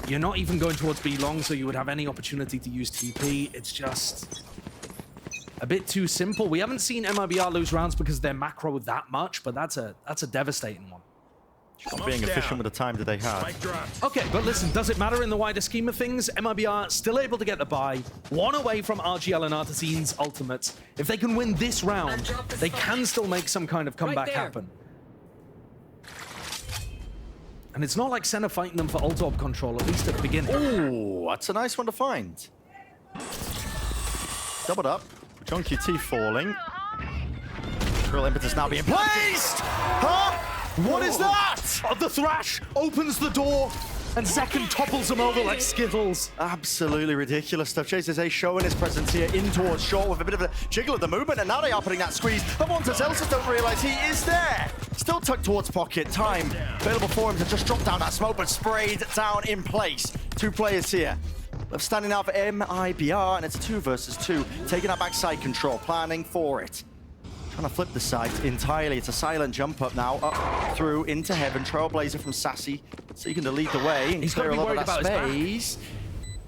You're not even going towards B long, so you would have any opportunity to use TP. It's just a bit too simple. We haven't seen MiBR lose rounds because they're macro that much, but that's a devastating one.
Not being efficient with the time that they have.
Okay, but listen, does it matter in the wider scheme of things? MiBR still able to get the buy, one away from RGL and Artisan's ultimates. If they can win this round, they can still make some kind of comeback happen. And it's not like Sen are fighting them for ult orb control, at least at the beginning.
Ooh, that's a nice one to find. Doubled up. John QT falling. Real impetus now being placed! Huh? What is that?
Oh, the Thrash opens the door, and Zekken topples him over like Skittles.
Absolutely ridiculous stuff. JZA showing his presence here in towards short with a bit of a jiggle of the movement, and now they are putting that squeeze. But Zelsis don't realize he is there. Still tucked towards pocket. Time available for him to just drop down that smoke, but sprayed down in place. Two players here. Left standing out for MiBR, and it's a 2 versus 2. Taking that backside control, planning for it. Trying to flip the site entirely. It's a silent jump up now, up through into heaven. Trailblazer from Sassy, so you can lead the way and
He's got
clear
to
a
be
lot
worried
of that
about
space.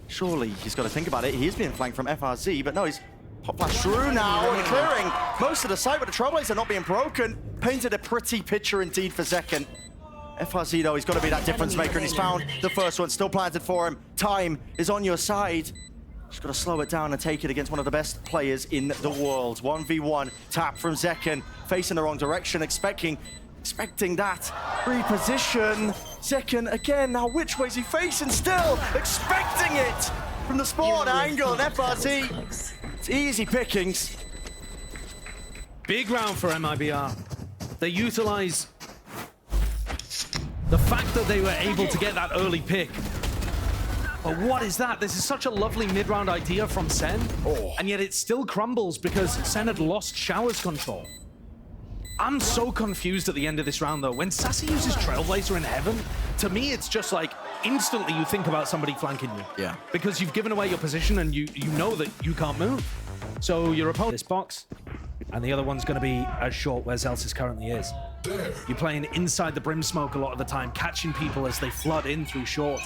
Surely he's got to think about it. He is being flanked from FRZ, but no, he's hot flash through now and clearing most of the site, but the Trailblazer not being broken. Painted a pretty picture indeed for Zekken. FRZ though, he's got to be that difference maker, and he's found the first one, still planted for him. Time is on your side. Just got to slow it down and take it against one of the best players in the world. 1v1 tap from Zekken, facing the wrong direction, expecting that reposition. Zekken again, now which way is he facing? Still expecting it from the spawn angle, and FRZ, it's easy pickings.
Big round for MiBR. They utilize the fact that they were able to get that early pick. But what is that? This is such a lovely mid-round idea from Sen, and yet it still crumbles because Sen had lost Shower's control. I'm so confused at the end of this round, though. When Sassy uses Trailblazer in heaven, to me, it's just like instantly you think about somebody flanking you.
Yeah.
Because you've given away your position and you know that you can't move. So your opponent this box, and the other one's going to be as short where Zelsis currently is. You're playing inside the brim smoke a lot of the time, catching people as they flood in through short.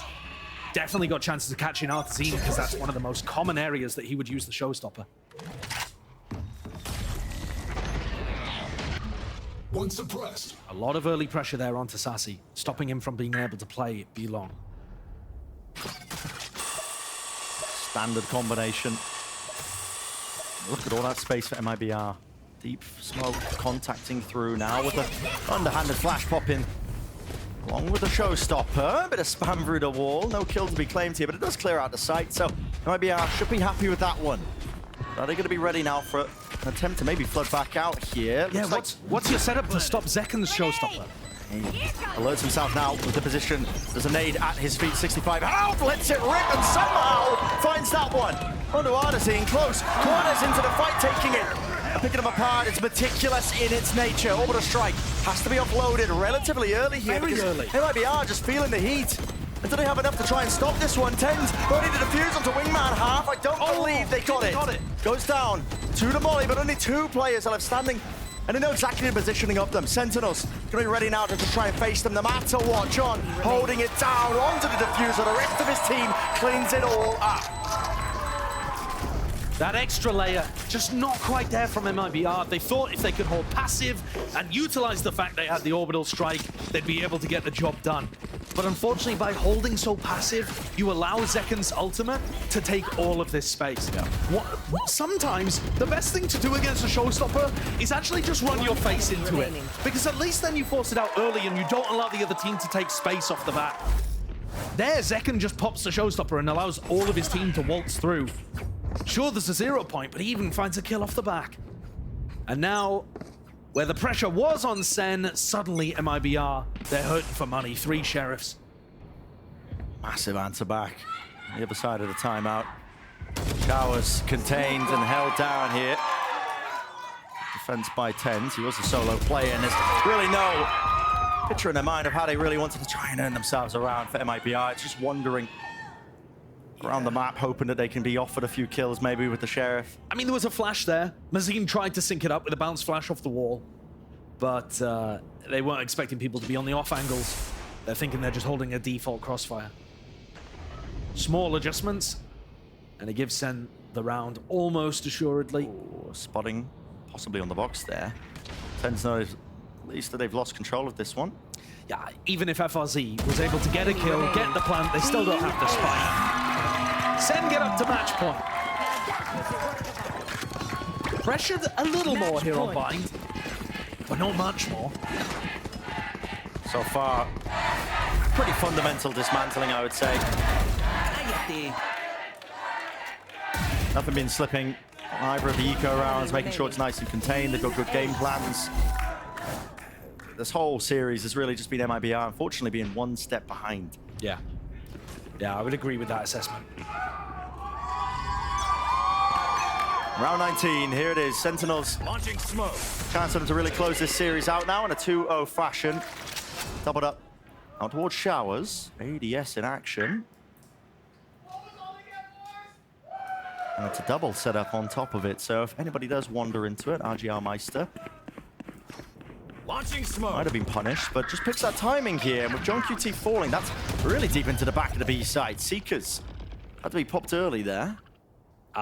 Definitely got chances of catching Artisan because that's one of the most common areas that he would use the showstopper.
One suppressed.
A lot of early pressure there onto Sassy, stopping him from being able to play B long.
Standard combination. Look at all that space for MiBR. Deep smoke contacting through now with the underhanded flash popping. Along with the showstopper, a bit of spam through the wall. No kill to be claimed here, but it does clear out the site, so MiBR should be happy with that one. Are they going to be ready now for an attempt to maybe flood back out here?
Yeah, what's your setup to stop Zekken's showstopper?
He alerts himself now with the position. There's a nade at his feet, 65. Help! Lets it rip and somehow finds that one. Onto Artisan, close. Corners into the fight, taking it. And picking them apart, it's meticulous in its nature. Orbital strike has to be offloaded relatively early here.
Very early.
MiBR just feeling the heat. And do they have enough to try and stop this one? Tens ready to defuse onto Wingman half. I don't believe they got it. Goes down to the molly, but only 2 players are left standing. And they know exactly the positioning of them. Sentinels going to be ready now to just try and face them no matter what. John holding it down onto the diffuser. The rest of his team cleans it all up.
That extra layer, just not quite there from MiBR. They thought if they could hold passive and utilize the fact they had the orbital strike, they'd be able to get the job done. But unfortunately, by holding so passive, you allow Zekken's ultimate to take all of this space.
Yeah.
Sometimes, the best thing to do against a showstopper is actually just run your face into it. Because at least then you force it out early and you don't allow the other team to take space off the bat. There, Zekken just pops the showstopper and allows all of his team to waltz through. Sure, there's a 0 point, but he even finds a kill off the back. And now, where the pressure was on Sen, suddenly MiBR, they're hurting for money. 3 sheriffs.
Massive answer back. On the other side of the timeout. Showers contained and held down here. Defense by Tens. He was a solo player, and there's really no picture in their mind of how they really wanted to try and earn themselves around for MiBR. It's just wandering around the map, hoping that they can be offered a few kills maybe with the Sheriff.
I mean, there was a flash there. Mazin tried to sync it up with a bounce flash off the wall, but they weren't expecting people to be on the off angles. They're thinking they're just holding a default crossfire. Small adjustments, and it gives Sen the round almost assuredly.
Ooh, spotting possibly on the box there. Tens knows at least that they've lost control of this one.
Yeah, even if FRZ was able to get a kill, get the plant, they still don't have the spike. Sen get up to match point. Pressured a little more here on Bind, but not much more.
So far, pretty fundamental dismantling, I would say. Nothing been slipping on either of the eco rounds, making sure it's nice and contained. They've got good game plans. This whole series has really just been MiBR, unfortunately, being one step behind.
Yeah. Yeah, I would agree with that assessment.
Round 19, here it is. Sentinels
Launching smoke.
chance for them to really close this series out now in a 2-0 fashion. Doubled up out towards Showers. ADS in action. And it's a double setup on top of it, so if anybody does wander into it, RGR Meister
Launching smoke.
might have been punished, but just picks that timing here. And with John QT falling, that's really deep into the back of the B side. Seekers had to be popped early there.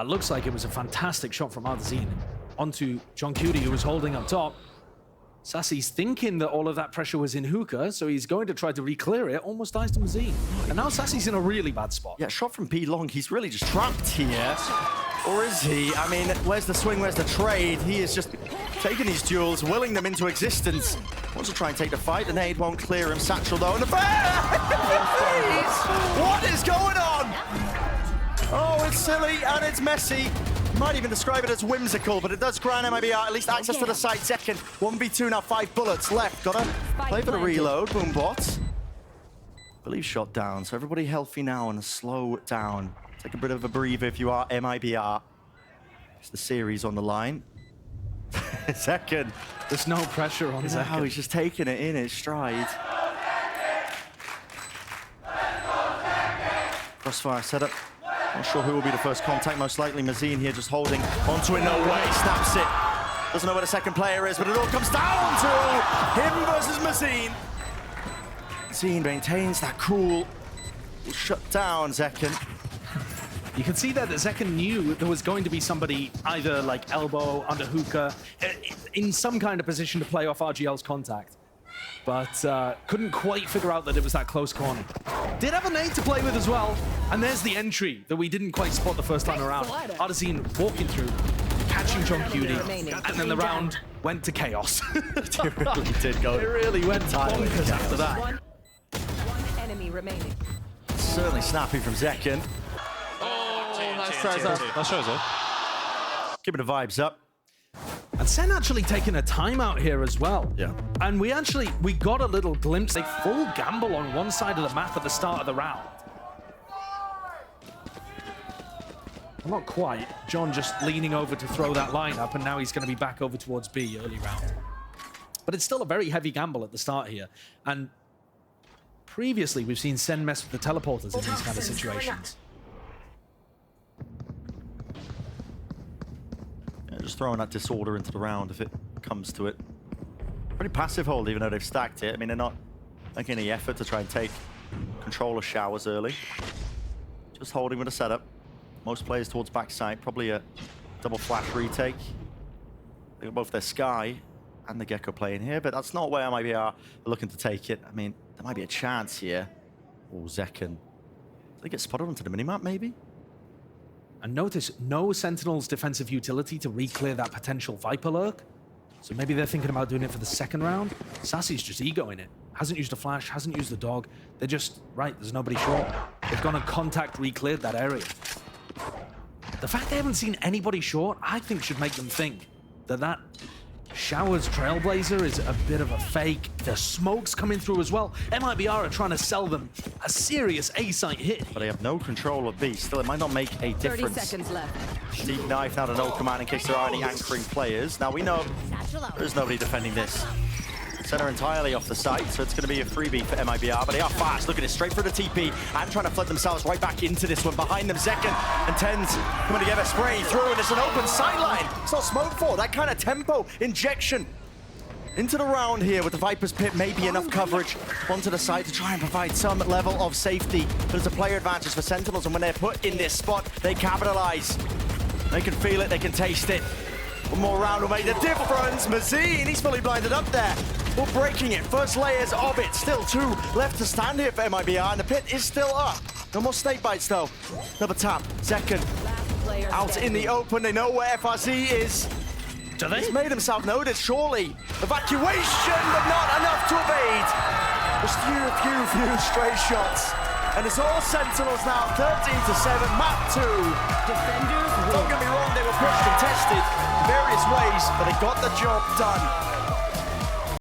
Looks like it was a fantastic shot from Ardazine onto John Cutie, who was holding up top. Sassy's thinking that all of that pressure was in Hookah, so he's going to try to re-clear it, almost dies to Mazine. And now Sassy's in a really bad spot.
Yeah, shot from B long. He's really just trapped here. Or is he? I mean, where's the swing? Where's the trade? He is just taking these duels, willing them into existence. Wants to try and take the fight. The nade won't clear him. Satchel though, and the what is going on? Oh, it's silly and it's messy. Might even describe it as whimsical, but it does grant MiBR at least access to the site. Second, 1v2 now, 5 bullets left. Gotta play for the reload. Boombot. Believe shot down, so everybody healthy now and slow down. Take a bit of a breather if you are MiBR. It's the series on the line. Second.
There's no pressure on
Is that how
Zekken.
he's just taking it in his stride? Crossfire setup. Not sure who will be the first contact. Most likely Mazine here just holding onto it. No way. Snaps it. Doesn't know where the second player is, but it all comes down to him versus Mazine. Mazine maintains that cool. Will shut down Zekken.
You can see there that Zekken knew there was going to be somebody either like elbow, under hookah, in some kind of position to play off RGL's contact. But couldn't quite figure out that it was that close corner. Did have a nade to play with as well. And there's the entry that we didn't quite spot the first time around. Ardazine walking through, catching John Cutie, and then the round went to chaos.
It really did go.
It really went
entirely
bonkers
to
after that.
One enemy remaining.
Certainly snappy from Zekken.
Nice try, Zed. Nice try, Zed.
Keeping the vibes up.
And Sen actually taking a timeout here as well.
Yeah.
And we got a little glimpse, a full gamble on one side of the map at the start of the round. Well, not quite. John just leaning over to throw that line up, and now he's going to be back over towards B early round. But it's still a very heavy gamble at the start here. And previously, we've seen Sen mess with the teleporters in these kind of situations.
Just throwing that disorder into the round if it comes to it. Pretty passive hold, even though they've stacked it. I mean, they're not making any effort to try and take control of Showers early. Just holding with a setup. Most players towards backside, probably a double flash retake. They got both their Sky and the Gecko playing here, but that's not where MiBR are looking to take it. I mean, there might be a chance here. Oh, Zekken. Did they get spotted onto the minimap, maybe?
And notice, no Sentinels defensive utility to re-clear that potential Viper lurk. So maybe they're thinking about doing it for the second round. Sassy's just egoing it. hasn't used a flash, hasn't used the dog. They're just, right, there's nobody short. They've gone and contact re-cleared that area. The fact they haven't seen anybody short, I think should make them think that Shower's Trailblazer is a bit of a fake. The smoke's coming through as well. MiBR are trying to sell them a serious A-site hit.
But they have no control of B. Still, it might not make a
30
difference.
seconds left.
Deep knife now to no command in case there are any anchoring players. Now we know there's nobody defending this. Center entirely off the site, so it's going to be a freebie for MiBR, but they are fast. Look at it, straight for the TP and trying to flood themselves right back into this one. Behind them, Zekken and Tens coming together, spraying through, and it's an open sideline. It's not smoke for that kind of tempo injection into the round here with the Viper's Pit. Maybe enough coverage onto the side to try and provide some level of safety. But it's a player advantage for Sentinels, and when they're put in this spot, they capitalize. They can feel it, they can taste it. One more round will make the difference. Mazine, he's fully blinded up there. We're breaking it. First layers of it. Still 2 left to stand here for MiBR, and the pit is still up. No more snake bites, though. Another tap. Second. Out in the open. They know where FRZ is.
Do they?
He's made himself noticed, surely. Evacuation, but not enough to evade. Just few stray shots. And it's all Sentinels now. 13-7. Map 2.
Defenders
Don't get me wrong, they were pushed and tested in various ways, but they got the job done.